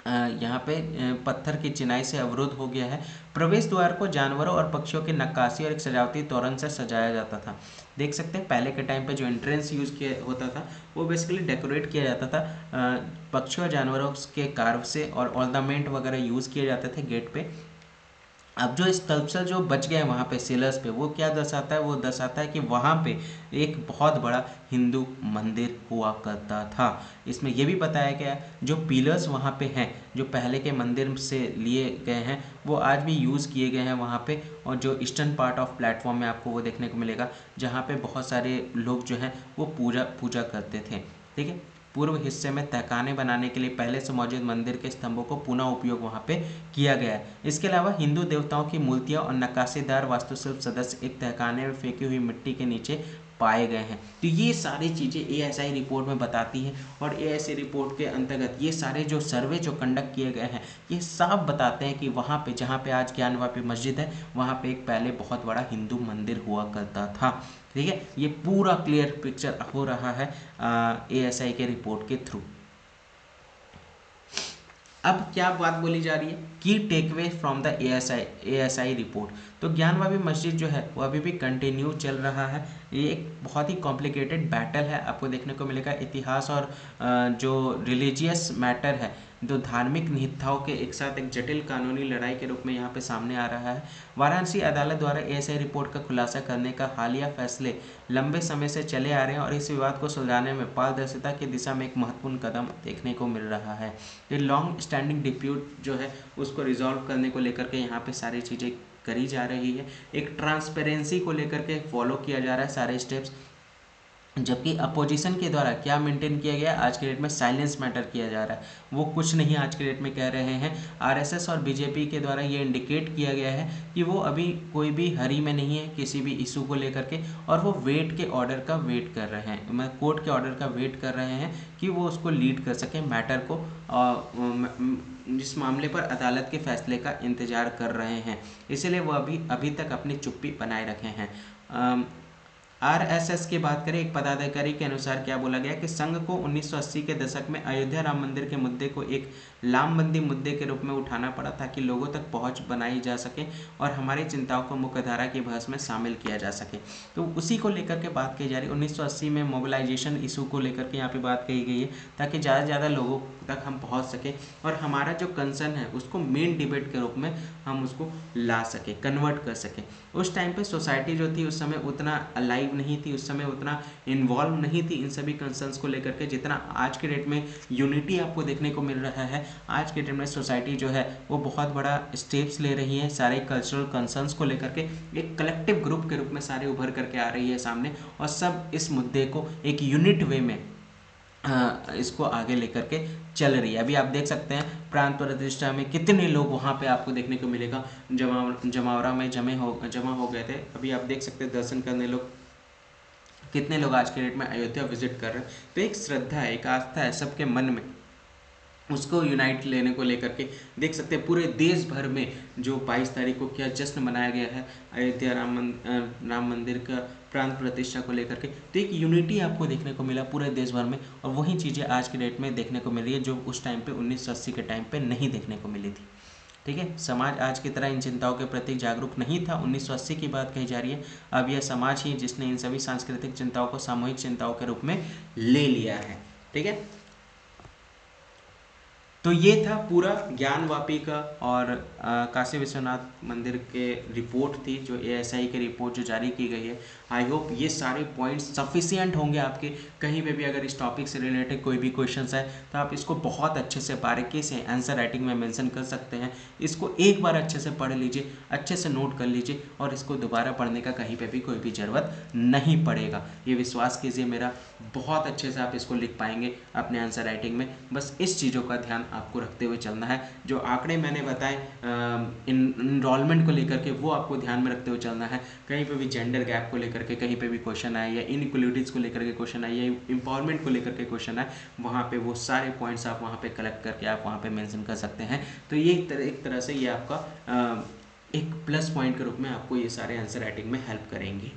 यहाँ पे पत्थर की चिनाई से अवरुद्ध हो गया है। प्रवेश द्वार को जानवरों और पक्षियों की नक्काशी और एक सजावटी तोरण से सजाया जाता था। देख सकते हैं पहले के टाइम पे जो एंट्रेंस यूज़ किया होता था वो बेसिकली डेकोरेट किया जाता था पक्षियों और जानवरों के कार्व से, और ऑर्नामेंट वगैरह यूज़ किए जाते थे गेट पे। अब जो स्कल्पचर जो बच गए वहाँ पे सेलर्स पे, वो क्या दर्शाता है, वो दर्शाता है कि वहाँ पे एक बहुत बड़ा हिंदू मंदिर हुआ करता था। इसमें ये भी बताया गया जो पिलर्स वहाँ पे हैं जो पहले के मंदिर से लिए गए हैं वो आज भी यूज़ किए गए हैं वहाँ पे। और जो ईस्टर्न पार्ट ऑफ प्लेटफॉर्म में आपको वो देखने को मिलेगा जहाँ पे बहुत सारे लोग जो हैं वो पूजा करते थे। ठीक है, पूर्व हिस्से में तहखाने बनाने के लिए पहले से मौजूद मंदिर के स्तंभों को पुनः उपयोग वहाँ पे किया गया है। इसके अलावा हिंदू देवताओं की मूर्तियाँ और नक्काशीदार वास्तुशिल्प सदस्य एक तहखाने में फेंकी हुई मिट्टी के नीचे पाए गए हैं। तो ये सारी चीज़ें एएसआई रिपोर्ट में बताती हैं, और एएसआई रिपोर्ट के अंतर्गत ये सारे जो सर्वे जो कंडक्ट किए गए हैं ये साफ बताते हैं कि वहाँ पे जहाँ पे आज ज्ञानवापी मस्जिद है वहाँ पे एक पहले बहुत बड़ा हिंदू मंदिर हुआ करता था। ठीक है, ये पूरा क्लियर पिक्चर हो रहा है एएसआई के रिपोर्ट के थ्रू। अब क्या बात बोली जा रही है की takeaway from the ASI report. तो ज्ञानवापी मस्जिद जो है वो अभी भी कंटिन्यू चल रहा है। ये एक बहुत ही कॉम्प्लिकेटेड बैटल है, आपको देखने को मिलेगा इतिहास और जो रिलीजियस मैटर है, जो धार्मिक निहिताओं के एक साथ एक जटिल कानूनी लड़ाई के रूप में यहाँ पे सामने आ रहा है। वाराणसी अदालत द्वारा एएसआई रिपोर्ट का खुलासा करने का हालिया फैसले लंबे समय से चले आ रहे हैं और इस विवाद को सुलझाने में पारदर्शिता की दिशा में एक महत्वपूर्ण कदम देखने को मिल रहा है। ये लॉन्ग स्टैंडिंग डिप्यूट जो है उसको रिजॉल्व करने को लेकर के यहाँ पे सारी चीज़ें करी जा रही है। एक ट्रांसपेरेंसी को लेकर के फॉलो किया जा रहा है सारे स्टेप्स, जबकि अपोजिशन के द्वारा क्या मेंटेन किया गया आज के डेट में साइलेंस मैटर किया जा रहा है, वो कुछ नहीं आज के डेट में कह रहे हैं। आरएसएस और बीजेपी के द्वारा ये इंडिकेट किया गया है कि वो अभी कोई भी हरी में नहीं है किसी भी इशू को लेकर के, और वो वेट के ऑर्डर का वेट कर रहे हैं, मतलब कोर्ट के ऑर्डर का वेट कर रहे हैं कि वो उसको लीड कर सके मैटर को, जिस मामले पर अदालत के फैसले का इंतजार कर रहे हैं। इसलिए वो अभी तक अपनी चुप्पी बनाए रखे हैं। आरएसएस की बात करें, एक पदाधिकारी के अनुसार क्या बोला गया कि संघ को 1980 के दशक में अयोध्या राम मंदिर के मुद्दे को एक लामबंदी मुद्दे के रूप में उठाना पड़ा ताकि लोगों तक पहुंच बनाई जा सके और हमारी चिंताओं को मुख्यधारा की बहस में शामिल किया जा सके। तो उसी को लेकर के बात की जा रही है। 1980 में मोबिलाइजेशन इशू को लेकर के यहाँ पे बात कही गई है ताकि ज़्यादा से ज़्यादा लोगों तक हम पहुँच सकें और हमारा जो कंसर्न है उसको मेन डिबेट के रूप में हम उसको ला सकें, कन्वर्ट कर सकें। उस टाइम पे सोसाइटी जो थी उस समय उतना अलाइव नहीं थी, उस समय उतना इन्वॉल्व नहीं थी इन सभी कंसर्न्स को लेकर के जितना आज के डेट में यूनिटी आपको देखने को मिल रहा है। आज के डेट में सोसाइटी जो है वो बहुत बड़ा स्टेप्स ले रही है सारे कल्चरल कंसर्न्स को लेकर के, एक कलेक्टिव ग्रुप के रूप में सारे उभर करके आ रही है सामने, और सब इस मुद्दे को एक यूनिट वे में इसको आगे लेकर के चल रही है। अभी आप देख सकते हैं प्रांत प्रतिष्ठा में कितने लोग वहाँ पे आपको देखने को मिलेगा जमावड़ा में जमा हो गए थे। अभी आप देख सकते हैं दर्शन करने लोग कितने लोग आज के डेट में अयोध्या विजिट कर रहे हैं। तो एक श्रद्धा है, एक आस्था है सबके मन में, उसको यूनाइट लेने को लेकर के देख सकते हैं पूरे देश भर में जो 22 तारीख को क्या जश्न मनाया गया है अयोध्या राम मंदिर का प्रांत प्रतिष्ठा को लेकर के। तो एक यूनिटी आपको देखने को मिला पूरे देश भर में, और वही चीज़ें आज के डेट में देखने को मिल रही है जो उस टाइम पे 1980 के टाइम पे नहीं देखने को मिली थी। ठीक है, समाज आज की तरह इन चिंताओं के प्रति जागरूक नहीं था। 1980 की बात कही जा रही है। अब यह समाज ही जिसने इन सभी सांस्कृतिक चिंताओं को सामूहिक चिंताओं के रूप में ले लिया है। ठीक है, तो ये था पूरा ज्ञानवापी का और काशी विश्वनाथ मंदिर के रिपोर्ट थी जो एएसआई की रिपोर्ट जो जारी की गई है। आई होप ये सारे पॉइंट्स सफिशिएंट होंगे आपके। कहीं पे भी अगर इस टॉपिक से रिलेटेड कोई भी क्वेश्चंस है तो आप इसको बहुत अच्छे से बारीकी से आंसर राइटिंग में मेंशन कर सकते हैं। इसको एक बार अच्छे से पढ़ लीजिए, अच्छे से नोट कर लीजिए, और इसको दोबारा पढ़ने का कहीं पर भी कोई भी ज़रूरत नहीं पड़ेगा। ये विश्वास कीजिए मेरा, बहुत अच्छे से आप इसको लिख पाएंगे अपने आंसर राइटिंग में। बस इस चीज़ों का ध्यान आपको रखते हुए चलना है। जो आंकड़े मैंने बताए इनरोलमेंट को लेकर के वो आपको ध्यान में रखते हुए चलना है। कहीं पे भी जेंडर गैप को लेकर के कहीं पे भी क्वेश्चन आए, या इनइक्वलिटीज़ को लेकर के क्वेश्चन आए, या एम्पावरमेंट को लेकर के क्वेश्चन आए, वहाँ पे वो सारे पॉइंट्स आप वहाँ पे कलेक्ट करके आप वहाँ पे मेंशन कर सकते हैं। तो ये एक तरह से ये आपका एक प्लस पॉइंट के रूप में आपको ये सारे आंसर राइटिंग में हेल्प करेंगे।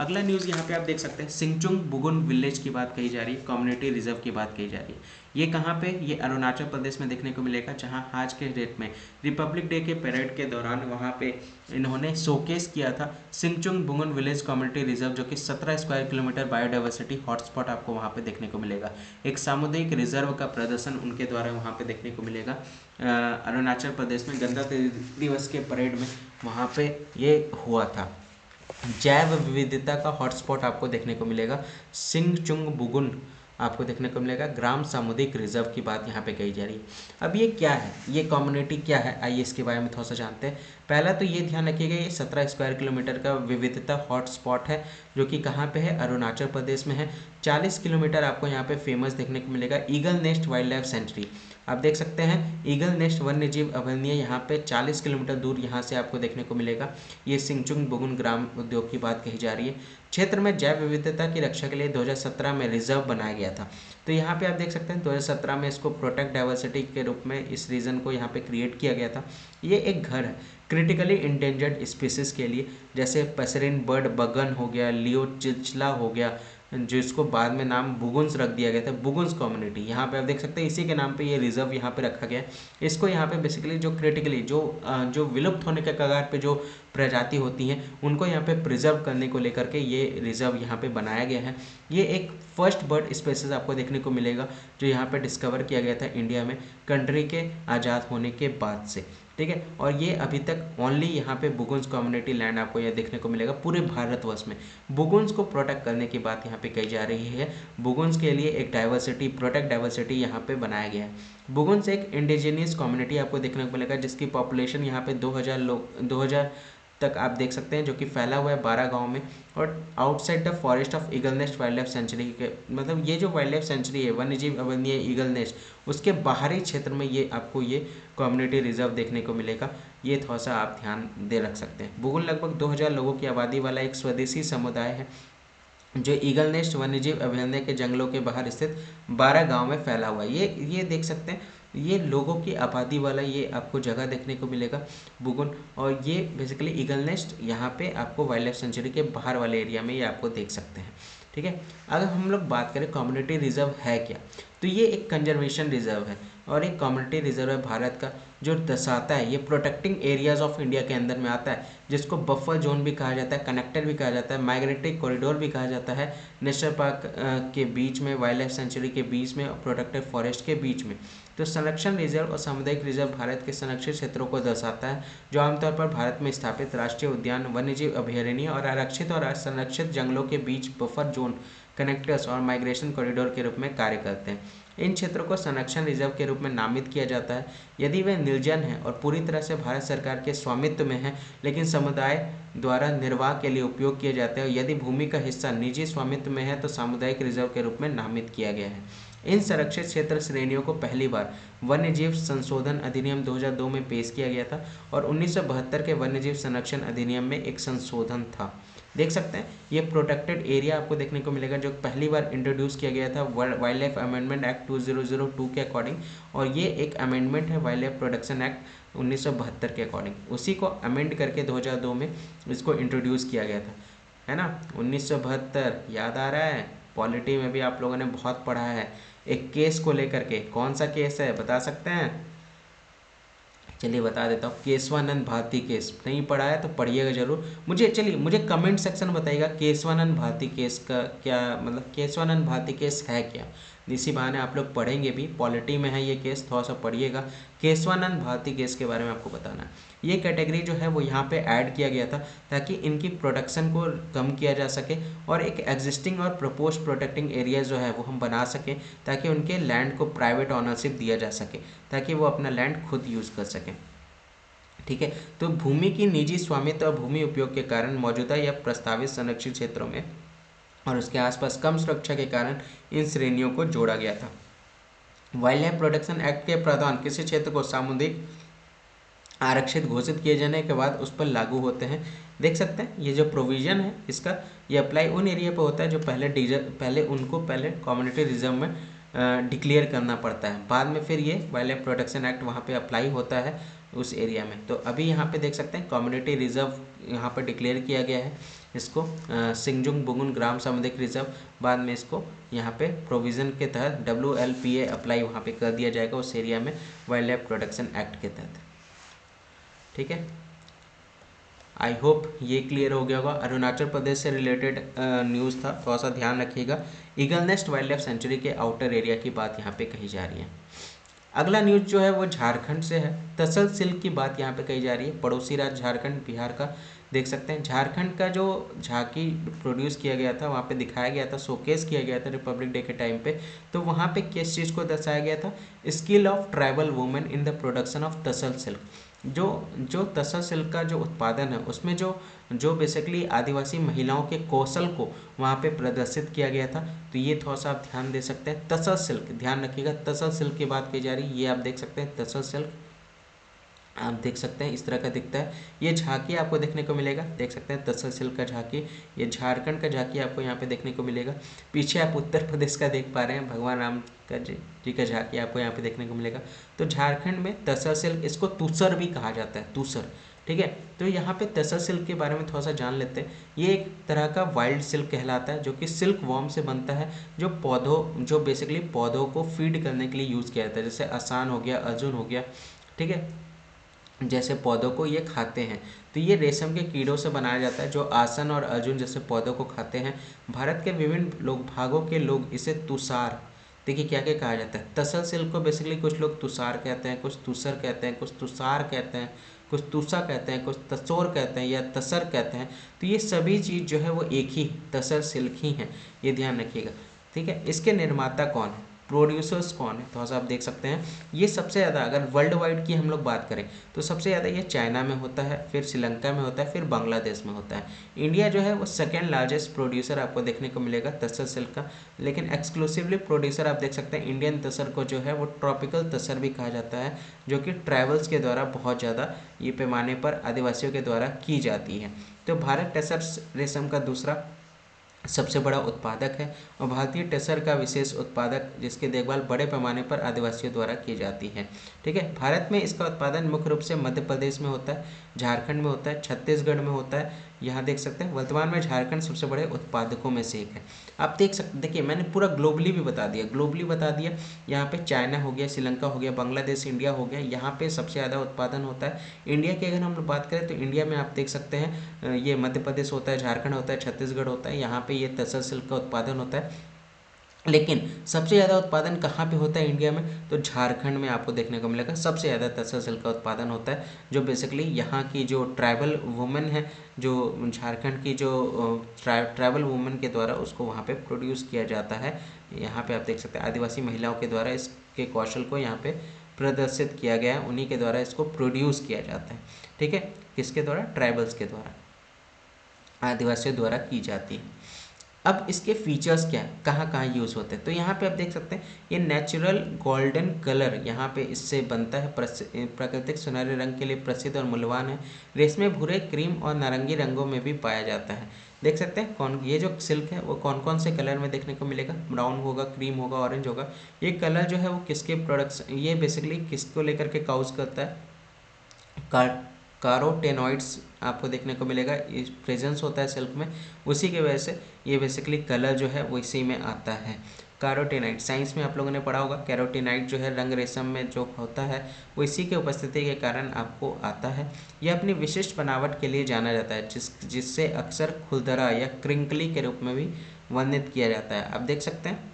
अगला न्यूज़ यहाँ पे आप देख सकते हैं, सिंगचुंग बुगुन विलेज की बात कही जा रही है, कम्युनिटी रिजर्व की बात कही जा रही है। ये कहाँ पे, ये अरुणाचल प्रदेश में देखने को मिलेगा, जहाँ आज के डेट में रिपब्लिक डे के परेड के दौरान वहाँ पे इन्होंने शोकेस किया था Singchung Bugun village community reserve, जो कि 17 स्क्वायर किलोमीटर बायोडाइवर्सिटी हॉटस्पॉट आपको वहाँ पे देखने को मिलेगा। एक सामुदायिक रिजर्व का प्रदर्शन उनके द्वारा वहाँ पे देखने को मिलेगा अरुणाचल प्रदेश में गणतंत्र दिवस के परेड में वहाँ पे ये हुआ था। जैव विविधता का हॉटस्पॉट आपको देखने को मिलेगा सिंगचुंग बुगुन आपको देखने को मिलेगा ग्राम सामुदायिक रिजर्व की बात यहाँ पे कही जा रही है। अब ये क्या है, ये कम्युनिटी क्या है, आइए इसके बारे में थोड़ा सा जानते हैं। पहला तो ये ध्यान रखिएगा, ये 17 स्क्वायर किलोमीटर का विविधता हॉटस्पॉट है, जो कि कहाँ पे है, अरुणाचल प्रदेश में है। 40 किलोमीटर आपको यहाँ पे फेमस देखने को मिलेगा eagle nest wild life sanctuary. आप देख सकते हैं ईगल नेस्ट वन्य जीव अभयारण्य यहाँ पे 40 किलोमीटर दूर यहाँ से आपको देखने को मिलेगा। ये सिंगचुंग बुगुन ग्राम उद्योग की बात कही जा रही है। क्षेत्र में जैव विविधता की रक्षा के लिए 2017 में रिजर्व बनाया गया था। तो यहाँ पे आप देख सकते हैं 2017 में इसको प्रोटेक्ट डाइवर्सिटी के रूप में इस रीजन को यहाँ पे क्रिएट किया गया था। ये एक घर है क्रिटिकली इंडेंजर्ड स्पीसीज के लिए, जैसे पेसरिन बर्ड बगन हो गया, लियो चिचला हो गया, जिसको बाद में नाम बुगुन्स रख दिया गया था, बुगुन्स कम्युनिटी। यहाँ पे आप देख सकते हैं इसी के नाम पे ये रिजर्व यहाँ पे रखा गया है। इसको यहाँ पे बेसिकली जो क्रिटिकली जो विलुप्त होने के कगार पे जो प्रजाति होती हैं उनको यहाँ पे प्रिजर्व करने को लेकर के ये रिजर्व यहाँ पे बनाया गया है। ये एक फर्स्ट बर्ड स्पेसीज आपको देखने को मिलेगा जो यहाँ पे डिस्कवर किया गया था इंडिया में कंट्री के आज़ाद होने के बाद से, ठीक है। और ये अभी तक ओनली यहाँ पे बुगुन्स कम्युनिटी लैंड आपको यह देखने को मिलेगा पूरे भारतवर्ष में। बुगुन्स को प्रोटेक्ट करने की बात यहाँ पे कही जा रही है। बुगुन्स के लिए एक डाइवर्सिटी, प्रोटेक्ट डाइवर्सिटी यहाँ पे बनाया गया है। बुगुन्स एक इंडिजिनियस कम्युनिटी आपको देखने को मिलेगा जिसकी पॉपुलेशन यहाँ पे 2000 तक आप देख सकते हैं, जो कि फैला हुआ है 12 गाँव में। और outside the forest of eagle nest wild life sanctuary के, मतलब ये जो वाइल्ड लाइफ सेंचुरी है वन्य जीव अभयारण्य ईगल नेस्ट, उसके बाहरी क्षेत्र में ये आपको ये कम्युनिटी रिजर्व देखने को मिलेगा। ये थोड़ा सा आप ध्यान दे रख सकते हैं। बुगुन लगभग 2000 लोगों की आबादी वाला एक स्वदेशी समुदाय है जो ईगल नेस्ट वन्यजीव अभयारण्य के जंगलों के बाहर स्थित 12 गांव में फैला हुआ है। ये देख सकते हैं, ये लोगों की आबादी वाला ये आपको जगह देखने को मिलेगा बुगुन। और ये बेसिकली ईगल नेस्ट यहाँ पे आपको वाइल्ड लाइफ सेंचुरी के बाहर वाले एरिया में ये आपको देख सकते हैं, ठीक है। अगर हम लोग बात करें कम्युनिटी रिजर्व है क्या, तो ये एक कंजर्वेशन रिजर्व है और एक कम्युनिटी रिजर्व है भारत का, जो दर्शाता है ये प्रोटेक्टिंग एरियाज ऑफ इंडिया के अंदर में आता है, जिसको बफर जोन भी कहा जाता है, कनेक्टर भी कहा जाता है, माइग्रेटरी कॉरिडोर भी कहा जाता है। नेशनल पार्क के बीच में, वाइल्ड लाइफ सेंचुरी के बीच में और प्रोटेक्टेड फॉरेस्ट के बीच में। तो संरक्षण रिजर्व और सामुदायिक रिजर्व भारत के संरक्षित क्षेत्रों को दर्शाता है, जो आमतौर पर भारत में स्थापित राष्ट्रीय उद्यान, वन्यजीव अभयारण्य और आरक्षित और संरक्षित जंगलों के बीच बफर जोन, कनेक्टर्स और माइग्रेशन कॉरिडोर के रूप में कार्य करते हैं। इन क्षेत्रों को संरक्षण रिजर्व के रूप में नामित किया जाता है यदि वे निर्जन हैं और पूरी तरह से भारत सरकार के स्वामित्व में हैं, लेकिन समुदाय द्वारा निर्वाह के लिए उपयोग किए जाते हैं। और यदि भूमि का हिस्सा निजी स्वामित्व में है तो सामुदायिक रिजर्व के रूप में नामित किया गया है। इन संरक्षित क्षेत्र श्रेणियों को पहली बार वन्यजीव संशोधन अधिनियम 2002 में पेश किया गया था और 1972 के वन्यजीव संरक्षण अधिनियम में एक संशोधन था। देख सकते हैं ये प्रोटेक्टेड एरिया आपको देखने को मिलेगा जो पहली बार इंट्रोड्यूस किया गया था वाइल्ड लाइफ अमेंडमेंट एक्ट 2002 के अकॉर्डिंग। और ये एक अमेंडमेंट है वाइल्ड लाइफ प्रोटेक्शन एक्ट 1972 के अकॉर्डिंग, उसी को अमेंड करके 2002 में इसको इंट्रोड्यूस किया गया था, है ना। 1972 याद आ रहा है, पॉलिटी में भी आप लोगों ने बहुत पढ़ा है। एक केस को लेकर के, कौन सा केस है बता सकते हैं? चलिए बता देता हूँ, केशवानंद भारती केस। नहीं पढ़ा है तो पढ़िएगा जरूर। मुझे कमेंट सेक्शन में बताइएगा केशवानंद भारती केस का क्या मतलब, केशवानंद भारती केस है क्या। इसी बहाने आप लोग पढ़ेंगे भी, पॉलिटी में है ये केस, थोड़ा सा पढ़िएगा। केशवानंद भारती केस के बारे में आपको बताना है। ये कैटेगरी जो है वो यहाँ पे ऐड किया गया था ताकि इनकी प्रोटेक्शन को कम किया जा सके और एक एग्जिस्टिंग और प्रपोज प्रोटेक्टिंग एरिया जो है वो हम बना सकें ताकि उनके लैंड को प्राइवेट ऑनरशिप दिया जा सके, ताकि वो अपना लैंड खुद यूज़ कर सकें, ठीक है। तो भूमि की निजी स्वामित्व और भूमि उपयोग के कारण मौजूदा या प्रस्तावित संरक्षित क्षेत्रों में और उसके आसपास कम सुरक्षा के कारण इन श्रेणियों को जोड़ा गया था। वाइल्ड लाइफ प्रोटेक्शन एक्ट के प्रावधान किसी क्षेत्र को सामुदायिक आरक्षित घोषित किए जाने के बाद उस पर लागू होते हैं। देख सकते हैं ये जो प्रोविज़न है इसका, ये अप्लाई उन एरिया पर होता है जो पहले कम्युनिटी रिजर्व में डिक्लेयर करना पड़ता है, बाद में फिर ये वाइल्ड लाइफ प्रोटेक्शन एक्ट वहाँ पे अप्लाई होता है उस एरिया में। तो अभी यहाँ पे देख सकते हैं कम्युनिटी रिजर्व यहाँ पे डिक्लेयर किया गया है। इसको सिंगजुंग बुगुन ग्राम सामुदायिक रिजर्व, बाद में इसको यहाँ पे प्रोविज़न के तहत WLPA अप्लाई वहाँ पे कर दिया जाएगा उस एरिया में वाइल्ड लाइफ प्रोटेक्शन एक्ट के तहत। ठीक है, आई होप ये क्लियर हो गया होगा। अरुणाचल प्रदेश से रिलेटेड न्यूज़ था, थोड़ा सा ध्यान रखिएगा। Eagle nest wild life sanctuary के आउटर एरिया की बात यहाँ पे कही जा रही है। अगला न्यूज़ जो है वो झारखंड से है। तसल सिल्क की बात यहाँ पे कही जा रही है। पड़ोसी राज्य झारखंड, बिहार का देख सकते हैं। झारखंड का जो झांकी प्रोड्यूस किया गया था, वहाँ पे दिखाया गया था, शोकेस किया गया था रिपब्लिक डे के टाइम पे। तो वहाँ पे किस चीज़ को दर्शाया गया था? Skill of tribal women in the production of तसल सिल्क। जो तसल सिल्क का जो उत्पादन है उसमें जो बेसिकली आदिवासी महिलाओं के कौशल को वहाँ पे प्रदर्शित किया गया था। तो ये थोड़ा सा आप ध्यान दे सकते हैं। तसल सिल्क, ध्यान रखिएगा, तसल सिल्क की बात की जा रही है। ये आप देख सकते हैं, तसल सिल्क आप देख सकते हैं, इस तरह का दिखता है। ये झांकी आपको देखने को मिलेगा, देख सकते हैं तसल सिल्क का झांकी। ये झारखंड का झांकी आपको यहाँ पे देखने को मिलेगा। पीछे आप उत्तर प्रदेश का देख पा रहे हैं, भगवान राम का जी का झांकी आपको यहाँ पे देखने को मिलेगा। तो झारखंड में तसल सिल्क, इसको तूसर भी कहा जाता है, तूसर। ठीक है, तो यहाँ पे तसल सिल्क के बारे में थोड़ा सा जान लेते हैं। ये एक तरह का वाइल्ड सिल्क कहलाता है, जो कि सिल्क वॉर्म से बनता है, जो बेसिकली पौधों को फीड करने के लिए यूज़ किया जाता है। जैसे आसान हो गया, अर्जुन हो गया, ठीक है, जैसे पौधों को ये खाते हैं। तो ये रेशम के कीड़ों से बनाया जाता है, जो आसन और अर्जुन जैसे पौधों को खाते हैं। भारत के विभिन्न भागों के लोग इसे तुषार, देखिए क्या क्या कहा जाता है। तसल सिल्क को बेसिकली कुछ लोग तुषार कहते हैं, कुछ तुषर कहते हैं, कुछ तुषार कहते हैं, कुछ तुषा कहते हैं, कुछ तसोर कहते हैं या तसर कहते हैं। तो ये सभी चीज़ जो है वो एक ही तसल सिल्क ही है, ये ध्यान रखिएगा। ठीक है, इसके निर्माता कौन है, प्रोड्यूसर्स कौन है, थोड़ा सा आप देख सकते हैं। ये सबसे ज़्यादा अगर वर्ल्ड वाइड की हम लोग बात करें तो सबसे ज़्यादा ये चाइना में होता है, फिर श्रीलंका में होता है, फिर बांग्लादेश में होता है। इंडिया जो है वो सेकेंड लार्जेस्ट प्रोड्यूसर आपको देखने को मिलेगा तसर सिल्क का। लेकिन एक्सक्लूसिवली प्रोड्यूसर आप देख सकते हैं, इंडियन तसर को जो है वो ट्रॉपिकल तसर भी कहा जाता है, जो कि ट्राइबल्स के द्वारा बहुत ज़्यादा ये पैमाने पर आदिवासियों के द्वारा की जाती है। तो भारत तसर रेशम का दूसरा सबसे बड़ा उत्पादक है और भारतीय टसर का विशेष उत्पादक, जिसकी देखभाल बड़े पैमाने पर आदिवासियों द्वारा की जाती है। ठीक है, भारत में इसका उत्पादन मुख्य रूप से मध्य प्रदेश में होता है, झारखंड में होता है, छत्तीसगढ़ में होता है। यहाँ देख सकते हैं वर्तमान में झारखंड सबसे बड़े उत्पादकों में से एक है। आप देख सकते, देखिए मैंने पूरा ग्लोबली भी बता दिया, यहाँ पे चाइना हो गया, श्रीलंका हो गया, बांग्लादेश, इंडिया हो गया, यहाँ पे सबसे ज़्यादा उत्पादन होता है। इंडिया की अगर हम लोग बात करें तो इंडिया में आप देख सकते हैं ये मध्य प्रदेश होता है, झारखंड होता है, छत्तीसगढ़ होता है, यहाँ पे ये तसर सिल्क का उत्पादन होता है। लेकिन सबसे ज़्यादा उत्पादन कहाँ पे होता है इंडिया में, तो झारखंड में आपको देखने को मिलेगा सबसे ज़्यादा तसर सिल्क का उत्पादन होता है, जो बेसिकली यहाँ की जो ट्राइबल वुमेन है, जो झारखंड की जो ट्राइबल वुमेन के द्वारा उसको वहाँ पे प्रोड्यूस किया जाता है। यहाँ पे आप देख सकते हैं आदिवासी महिलाओं के द्वारा इसके कौशल को यहाँ पे प्रदर्शित किया गया है, उन्हीं के द्वारा इसको प्रोड्यूस किया जाता है। ठीक है, किसके द्वारा, ट्राइबल्स के द्वारा, आदिवासियों द्वारा की जाती है। अब इसके फीचर्स क्या है, कहाँ कहाँ यूज़ होते हैं, तो यहाँ पे आप देख सकते हैं ये नेचुरल गोल्डन कलर यहाँ पे इससे बनता है, प्राकृतिक सुनहरे रंग के लिए प्रसिद्ध और मूल्यवान है। रेशमी, भूरे, क्रीम और नारंगी रंगों में भी पाया जाता है। देख सकते हैं कौन, ये जो सिल्क है वो कौन कौन से कलर में देखने को मिलेगा, ब्राउन होगा, क्रीम होगा, ऑरेंज होगा। ये कलर जो है वो किसके प्रोडक्ट्स, ये बेसिकली किसको लेकर के काउज करता है, कारोटेनॉइड्स आपको देखने को मिलेगा, इस प्रेजेंस होता है सिल्क में, उसी की वजह से ये बेसिकली कलर जो है वो इसी में आता है। कैरोटीनाइड, साइंस में आप लोगों ने पढ़ा होगा, कैरोटीनाइड जो है रंग रेशम में जो होता है वो इसी के उपस्थिति के कारण आपको आता है। यह अपनी विशिष्ट बनावट के लिए जाना जाता है, जिससे अक्सर खुरदरा या क्रिंकली के रूप में भी वर्णित किया जाता है। आप देख सकते हैं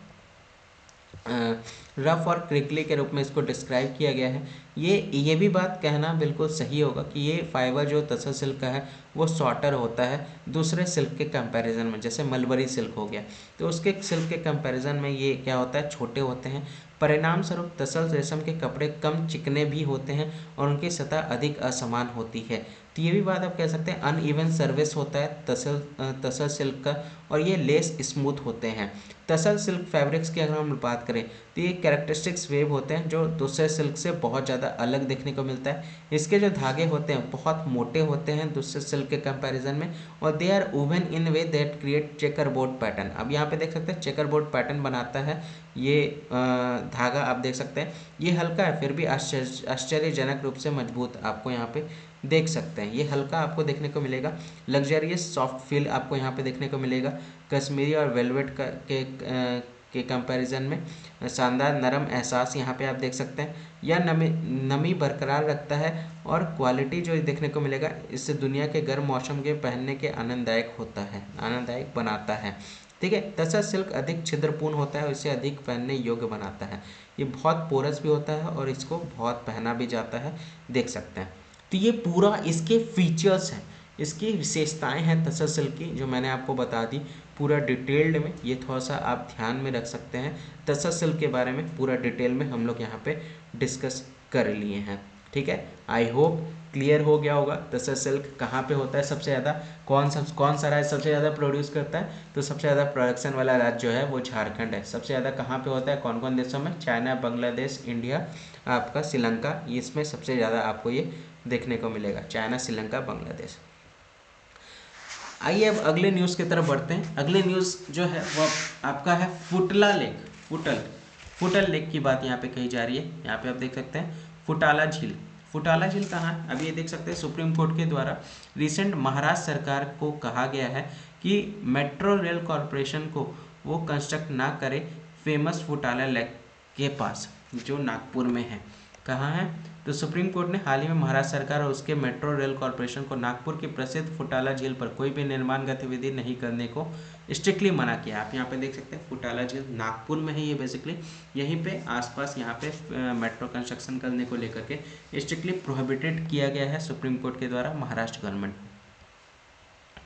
रफ और क्रिकली के रूप में इसको डिस्क्राइब किया गया है। ये भी बात कहना बिल्कुल सही होगा कि ये फाइबर जो तसर सिल्क का है वो शॉर्टर होता है दूसरे सिल्क के कंपैरिजन में। जैसे मलबरी सिल्क हो गया तो उसके सिल्क के कंपैरिजन में ये क्या होता है, छोटे होते हैं। परिणाम स्वरूप तसल रेशम के कपड़े कम चिकने भी होते हैं और उनकी सतह अधिक असमान होती है। तो ये भी बात आप कह सकते हैं, अनइवन सर्विस होता है तसल सिल्क का, और ये लेस स्मूथ होते हैं। तसल सिल्क फैब्रिक्स की अगर हम बात करें तो ये कैरेक्टरिस्टिक्स वेव होते हैं जो दूसरे सिल्क से बहुत ज़्यादा अलग देखने को मिलता है। इसके जो धागे होते हैं बहुत मोटे होते हैं दूसरे सिल्क के कंपैरिजन में, और they are woven in way that create checkerboard pattern. अब यहाँ पे देख सकते हैं चेकर बोर्ड पैटर्न बनाता है ये धागा, आप देख सकते हैं ये हल्का है फिर भी आश्चर्यजनक रूप से मजबूत आपको यहाँ पे देख सकते हैं। ये हल्का आपको देखने को मिलेगा, लग्जरियस सॉफ्ट फील आपको यहाँ पे देखने को मिलेगा। कश्मीरी और वेलवेट के कंपैरिजन में शानदार नरम एहसास यहाँ पे आप देख सकते हैं। यह नमी बरकरार रखता है और क्वालिटी जो देखने को मिलेगा इससे दुनिया के गर्म मौसम के पहनने के आनंददायक होता है, आनंददायक बनाता है। ठीक है, तसर सिल्क अधिक छिद्रपूर्ण होता है और इसे अधिक पहनने योग्य बनाता है। ये बहुत पोरस भी होता है और इसको बहुत पहना भी जाता है, देख सकते हैं। तो ये पूरा इसके फीचर्स हैं, इसकी विशेषताएं हैं तसर सिल्क की, जो मैंने आपको बता दी पूरा डिटेल्ड में। ये थोड़ा सा आप ध्यान में रख सकते हैं, तसर सिल्क के बारे में पूरा डिटेल में हम लोग यहाँ पे डिस्कस कर लिए हैं। ठीक है, आई होप क्लियर हो गया होगा। तसर सिल्क कहाँ पे होता है सबसे ज़्यादा, कौन सा राज्य सबसे ज़्यादा प्रोड्यूस करता है, तो सबसे ज़्यादा प्रोडक्शन वाला राज्य जो है वो झारखंड है। सबसे ज़्यादा कहाँ पे होता है, कौन कौन देशों में, चाइना, बांग्लादेश, इंडिया, आपका श्रीलंका, इसमें सबसे ज़्यादा आपको ये देखने को मिलेगा, चाइना, श्रीलंका, बांग्लादेश। आइए अब अगले न्यूज़ की तरफ बढ़ते हैं। अगले न्यूज़ जो है वो आपका है फुटला लेक, फुटल लेक की बात यहाँ पे कही जा रही है। यहाँ पे आप देख सकते हैं फुटाला झील। फुटाला झील कहाँ है, अभी ये देख सकते हैं सुप्रीम कोर्ट के द्वारा रिसेंट महाराष्ट्र सरकार को कहा गया है कि मेट्रो रेल कॉरपोरेशन को वो कंस्ट्रक्ट ना करे फेमस फुटाला लेक के पास, जो नागपुर में है। कहाँ है, तो सुप्रीम कोर्ट ने हाल ही में महाराष्ट्र सरकार और उसके मेट्रो रेल कॉरपोरेशन को नागपुर की प्रसिद्ध फुटाला झील पर कोई भी निर्माण गतिविधि नहीं करने को स्ट्रिक्टली मना किया। आप यहाँ पे देख सकते हैं फुटाला झील नागपुर में है, ये बेसिकली यहीं पे आसपास यहाँ पे मेट्रो कंस्ट्रक्शन करने को लेकर के स्ट्रिक्टली प्रोहिबिटेड किया गया है सुप्रीम कोर्ट के द्वारा महाराष्ट्र गवर्नमेंट।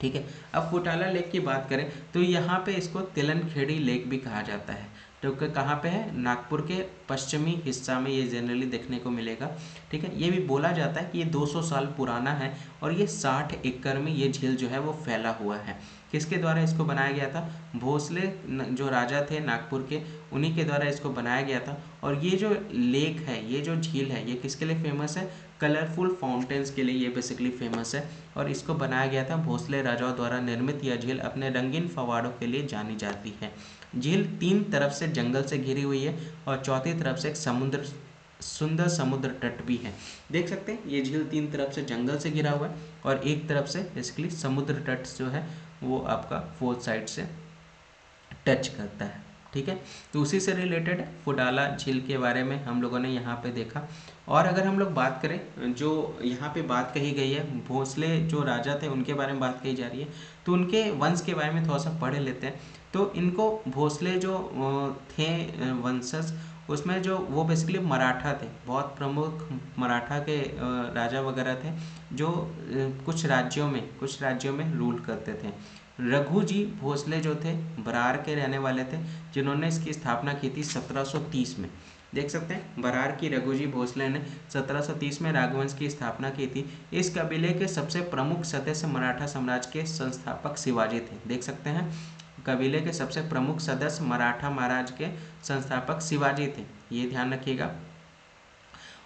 ठीक है, अब फुटाला लेक की बात करें तो यहाँ पे इसको तिलनखेड़ी लेक भी कहा जाता है, तो कहाँ पे है, नागपुर के पश्चिमी हिस्सा में ये जनरली देखने को मिलेगा। ठीक है, ये भी बोला जाता है कि ये 200 साल पुराना है और ये 60 एकड़ में ये झील जो है वो फैला हुआ है। किसके द्वारा इसको बनाया गया था, भोसले जो राजा थे नागपुर के, उन्हीं के द्वारा इसको बनाया गया था। और ये जो लेक है, ये जो झील है, ये किसके लिए फेमस है, कलरफुल फाउंटेन्स के लिए ये बेसिकली फेमस है। और इसको बनाया गया था भोसले राजाओं द्वारा निर्मित। यह झील अपने रंगीन फवाड़ों के लिए जानी जाती है। झील 3 तरफ से जंगल से घिरी हुई है और चौथी तरफ से एक सुंदर समुद्र तट भी है। देख सकते हैं ये झील 3 तरफ से जंगल से घिरा हुआ है और एक तरफ से बेसिकली समुद्र तट जो है वो आपका 4 साइड से टच करता है। ठीक है, तो उसी से रिलेटेड फुटाला झील के बारे में हम लोगों ने यहाँ पे देखा। और अगर हम लोग बात करें, जो यहाँ पे बात कही गई है, भोसले जो राजा थे उनके बारे में बात कही जा रही है, तो उनके वंश के बारे में थोड़ा सा पढ़ लेते हैं। तो इनको भोसले जो थे वंशज, उसमें जो वो बेसिकली मराठा थे, बहुत प्रमुख मराठा के राजा वगैरह थे, जो कुछ राज्यों में रूल करते थे। रघु जी भोसले जो थे बरार के रहने वाले थे, जिन्होंने इसकी स्थापना की थी 1730 में। देख सकते हैं बरार की रघु जी भोसले ने 1730 में राघवंश की स्थापना की थी। इस कबीले के सबसे प्रमुख सदस्य मराठा साम्राज्य के संस्थापक शिवाजी थे। देख सकते हैं कबीले के सबसे प्रमुख सदस्य मराठा महाराज के संस्थापक शिवाजी थे, ये ध्यान रखिएगा।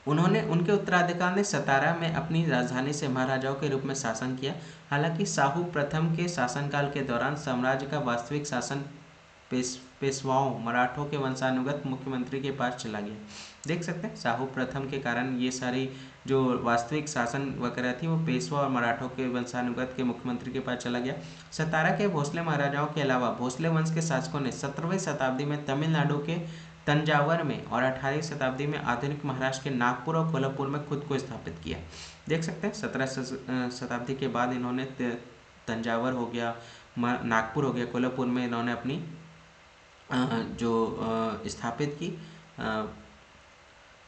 उनके उत्तराधिकार ने सतारा में अपनी राजधानी से महाराजाओं के रूप में शासन किया। हालांकि शाहू प्रथम के शासनकाल के दौरान साम्राज्य का वास्तविक शासन पेशवाओं मराठों के वंशानुगत मुख्यमंत्री के पास चला गया। देख सकते हैं शाहू प्रथम के कारण ये सारी जो वास्तविक शासन वगैरह थी वो पेशवा और मराठों के वंशानुगत के मुख्यमंत्री के पास चला गया। सतारा के भोसले महाराजाओं के अलावा भोसले वंश के शासकों ने 17वीं शताब्दी में तमिलनाडु के तंजावर में और 18वीं शताब्दी में आधुनिक महाराष्ट्र के नागपुर और कोल्हापुर में खुद को स्थापित किया। देख सकते हैं 17 शताब्दी के बाद इन्होंने तंजावर हो गया, नागपुर हो गया, कोल्हापुर में इन्होंने अपनी स्थापित की,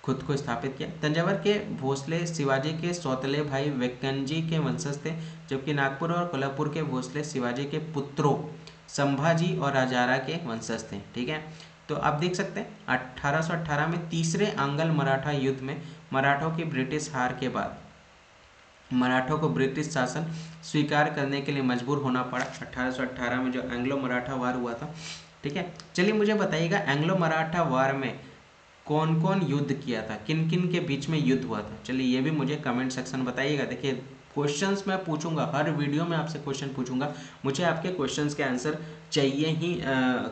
खुद को स्थापित किया। तंजावर के भोसले शिवाजी के सौतेले भाई वेक्कनजी के वंशज थे, जबकि नागपुर और कोल्हापुर के भोसले शिवाजी के पुत्रों संभाजी और राजारा के वंशज थे। ठीक है, तो आप देख सकते हैं 1818 में तीसरे आंग्ल मराठा युद्ध में मराठों की ब्रिटिश हार के बाद मराठों को ब्रिटिश शासन स्वीकार करने के लिए मजबूर होना पड़ा। 1818 में जो एंग्लो मराठा वार हुआ था। ठीक है, चलिए मुझे बताइएगा एंग्लो मराठा वार में कौन कौन युद्ध किया था, किन किन के बीच में युद्ध हुआ था। चलिए ये भी मुझे कमेंट सेक्शन बताइएगा। देखिए क्वेश्चंस मैं पूछूंगा, हर वीडियो में आपसे क्वेश्चन पूछूंगा। मुझे आपके क्वेश्चंस के आंसर चाहिए ही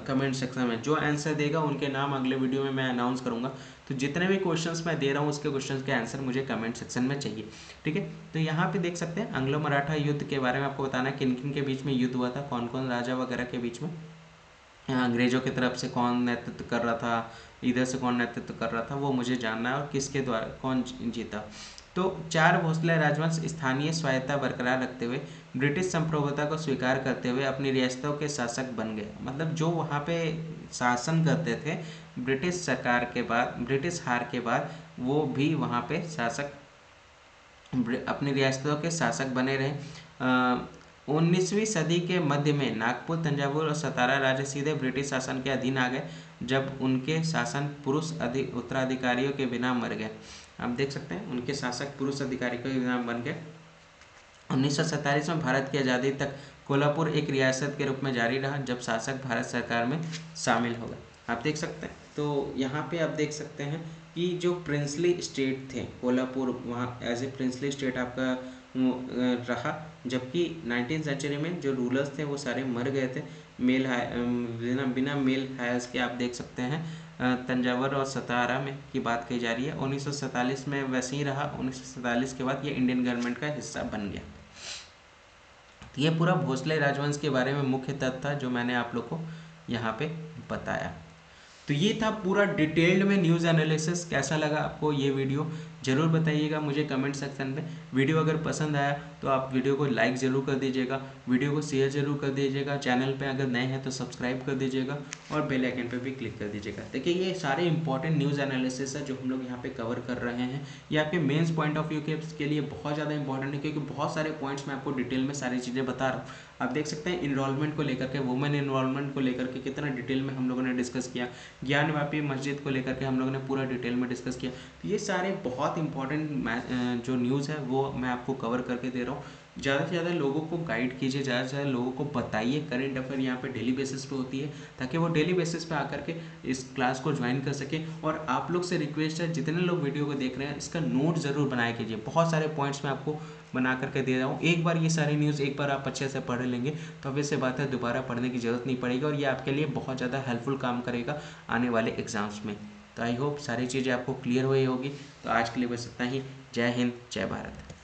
कमेंट सेक्शन में। जो आंसर देगा उनके नाम अगले वीडियो में मैं अनाउंस करूंगा। तो जितने भी क्वेश्चंस मैं दे रहा हूँ उसके क्वेश्चंस के आंसर मुझे कमेंट सेक्शन में चाहिए, ठीक है। तो यहाँ पे देख सकते हैं एंग्लो मराठा युद्ध के बारे में आपको बताना है, किन किन के बीच में युद्ध हुआ था, कौन कौन राजा वगैरह के बीच में, अंग्रेजों की तरफ से कौन नेतृत्व कर रहा था, इधर से कौन नेतृत्व कर रहा था, वो मुझे जानना है, और किसके द्वारा कौन जीता। तो 4 भोसले राजवंश स्थानीय स्वायत्ता बरकरार रखते हुए ब्रिटिश संप्रभुता को स्वीकार करते हुए अपनी रियासतों के शासक बन गए। मतलब जो वहाँ पे शासन करते थे ब्रिटिश सरकार के बाद, ब्रिटिश हार के बाद, वो भी वहाँ पे शासक, अपनी रियासतों के शासक बने रहे। 19वीं सदी के मध्य में नागपुर, तंजावुर और सतारा राज्य सीधे ब्रिटिश शासन के अधीन आ गए, जब उनके शासन पुरुष उत्तराधिकारियों के बिना मर गए। आप देख सकते हैं उनके शासक पुरुष अधिकारी के बिना बन गए। 1947 में भारत की आज़ादी तक कोल्हापुर एक रियासत के रूप में जारी रहा, जब शासक भारत सरकार में शामिल हो गए। आप देख सकते हैं, तो यहाँ पे आप देख सकते हैं कि जो प्रिंसली स्टेट थे कोल्हापुर, वहाँ एज ए प्रिंसली स्टेट आपका रहा, जबकि 19वीं सेंचुरी में जो रूलर्स थे वो सारे मर गए थे बिना मेल हायर्स के। आप देख सकते हैं तंजावर और सतारा में की बात कही जा रही है। 1947 में वैसे ही रहा, 1947 के बाद ये इंडियन गवर्नमेंट का हिस्सा बन गया। तो ये पूरा भोसले राजवंश के बारे में मुख्य तथ्य था जो मैंने आप लोग को यहाँ पे बताया। तो ये था पूरा डिटेल्ड में न्यूज़ एनालिसिस। कैसा लगा आपको ये वीडियो ज़रूर बताइएगा मुझे कमेंट सेक्शन में। वीडियो अगर पसंद आया तो आप वीडियो को लाइक ज़रूर कर दीजिएगा, वीडियो को शेयर ज़रूर कर दीजिएगा, चैनल पे अगर नए हैं तो सब्सक्राइब कर दीजिएगा और बेल आइकन पे भी क्लिक कर दीजिएगा। देखिए ये सारे इंपॉर्टेंट न्यूज़ एनालिसिस है जो हम लोग यहाँ पे कवर कर रहे हैं। ये आपके मेंस पॉइंट ऑफ व्यू के लिए बहुत ज़्यादा इंपॉर्टेंट है, क्योंकि बहुत सारे पॉइंट्स मैं आपको डिटेल में सारी चीज़ें बता रहा हूँ। आप देख सकते हैं इनरोलमेंट को लेकर के, वुमेन इनरोलमेंट को लेकर के कितना डिटेल में हम लोगों ने डिस्कस किया, ज्ञानवापी मस्जिद को लेकर के हम लोगों ने पूरा डिटेल में डिस्कस किया। तो ये सारे बहुत इंपॉर्टेंट जो न्यूज़ है वो मैं आपको कवर करके दे रहा हूँ। ज़्यादा से ज़्यादा लोगों को गाइड कीजिए, ज़्यादा से ज़्यादा लोगों को बताइए। करेंट अफेयर यहाँ पे डेली बेसिस पे होती है, ताकि वो डेली बेसिस पे आकर के इस क्लास को ज्वाइन कर सके। और आप लोग से रिक्वेस्ट है, जितने लोग वीडियो को देख रहे हैं इसका नोट ज़रूर बनाया कीजिए। बहुत सारे पॉइंट्स मैं आपको बना करके दे रहा हूँ। एक बार ये सारी न्यूज़ एक बार आप अच्छे से पढ़ लेंगे तो अब इससे बात है दोबारा पढ़ने की ज़रूरत नहीं पड़ेगी, और ये आपके लिए बहुत ज़्यादा हेल्पफुल काम करेगा आने वाले एग्जाम्स में। तो आई होप सारी चीज़ें आपको क्लियर हुई होगी। तो आज के लिए बस इतना ही। जय हिंद, जय भारत।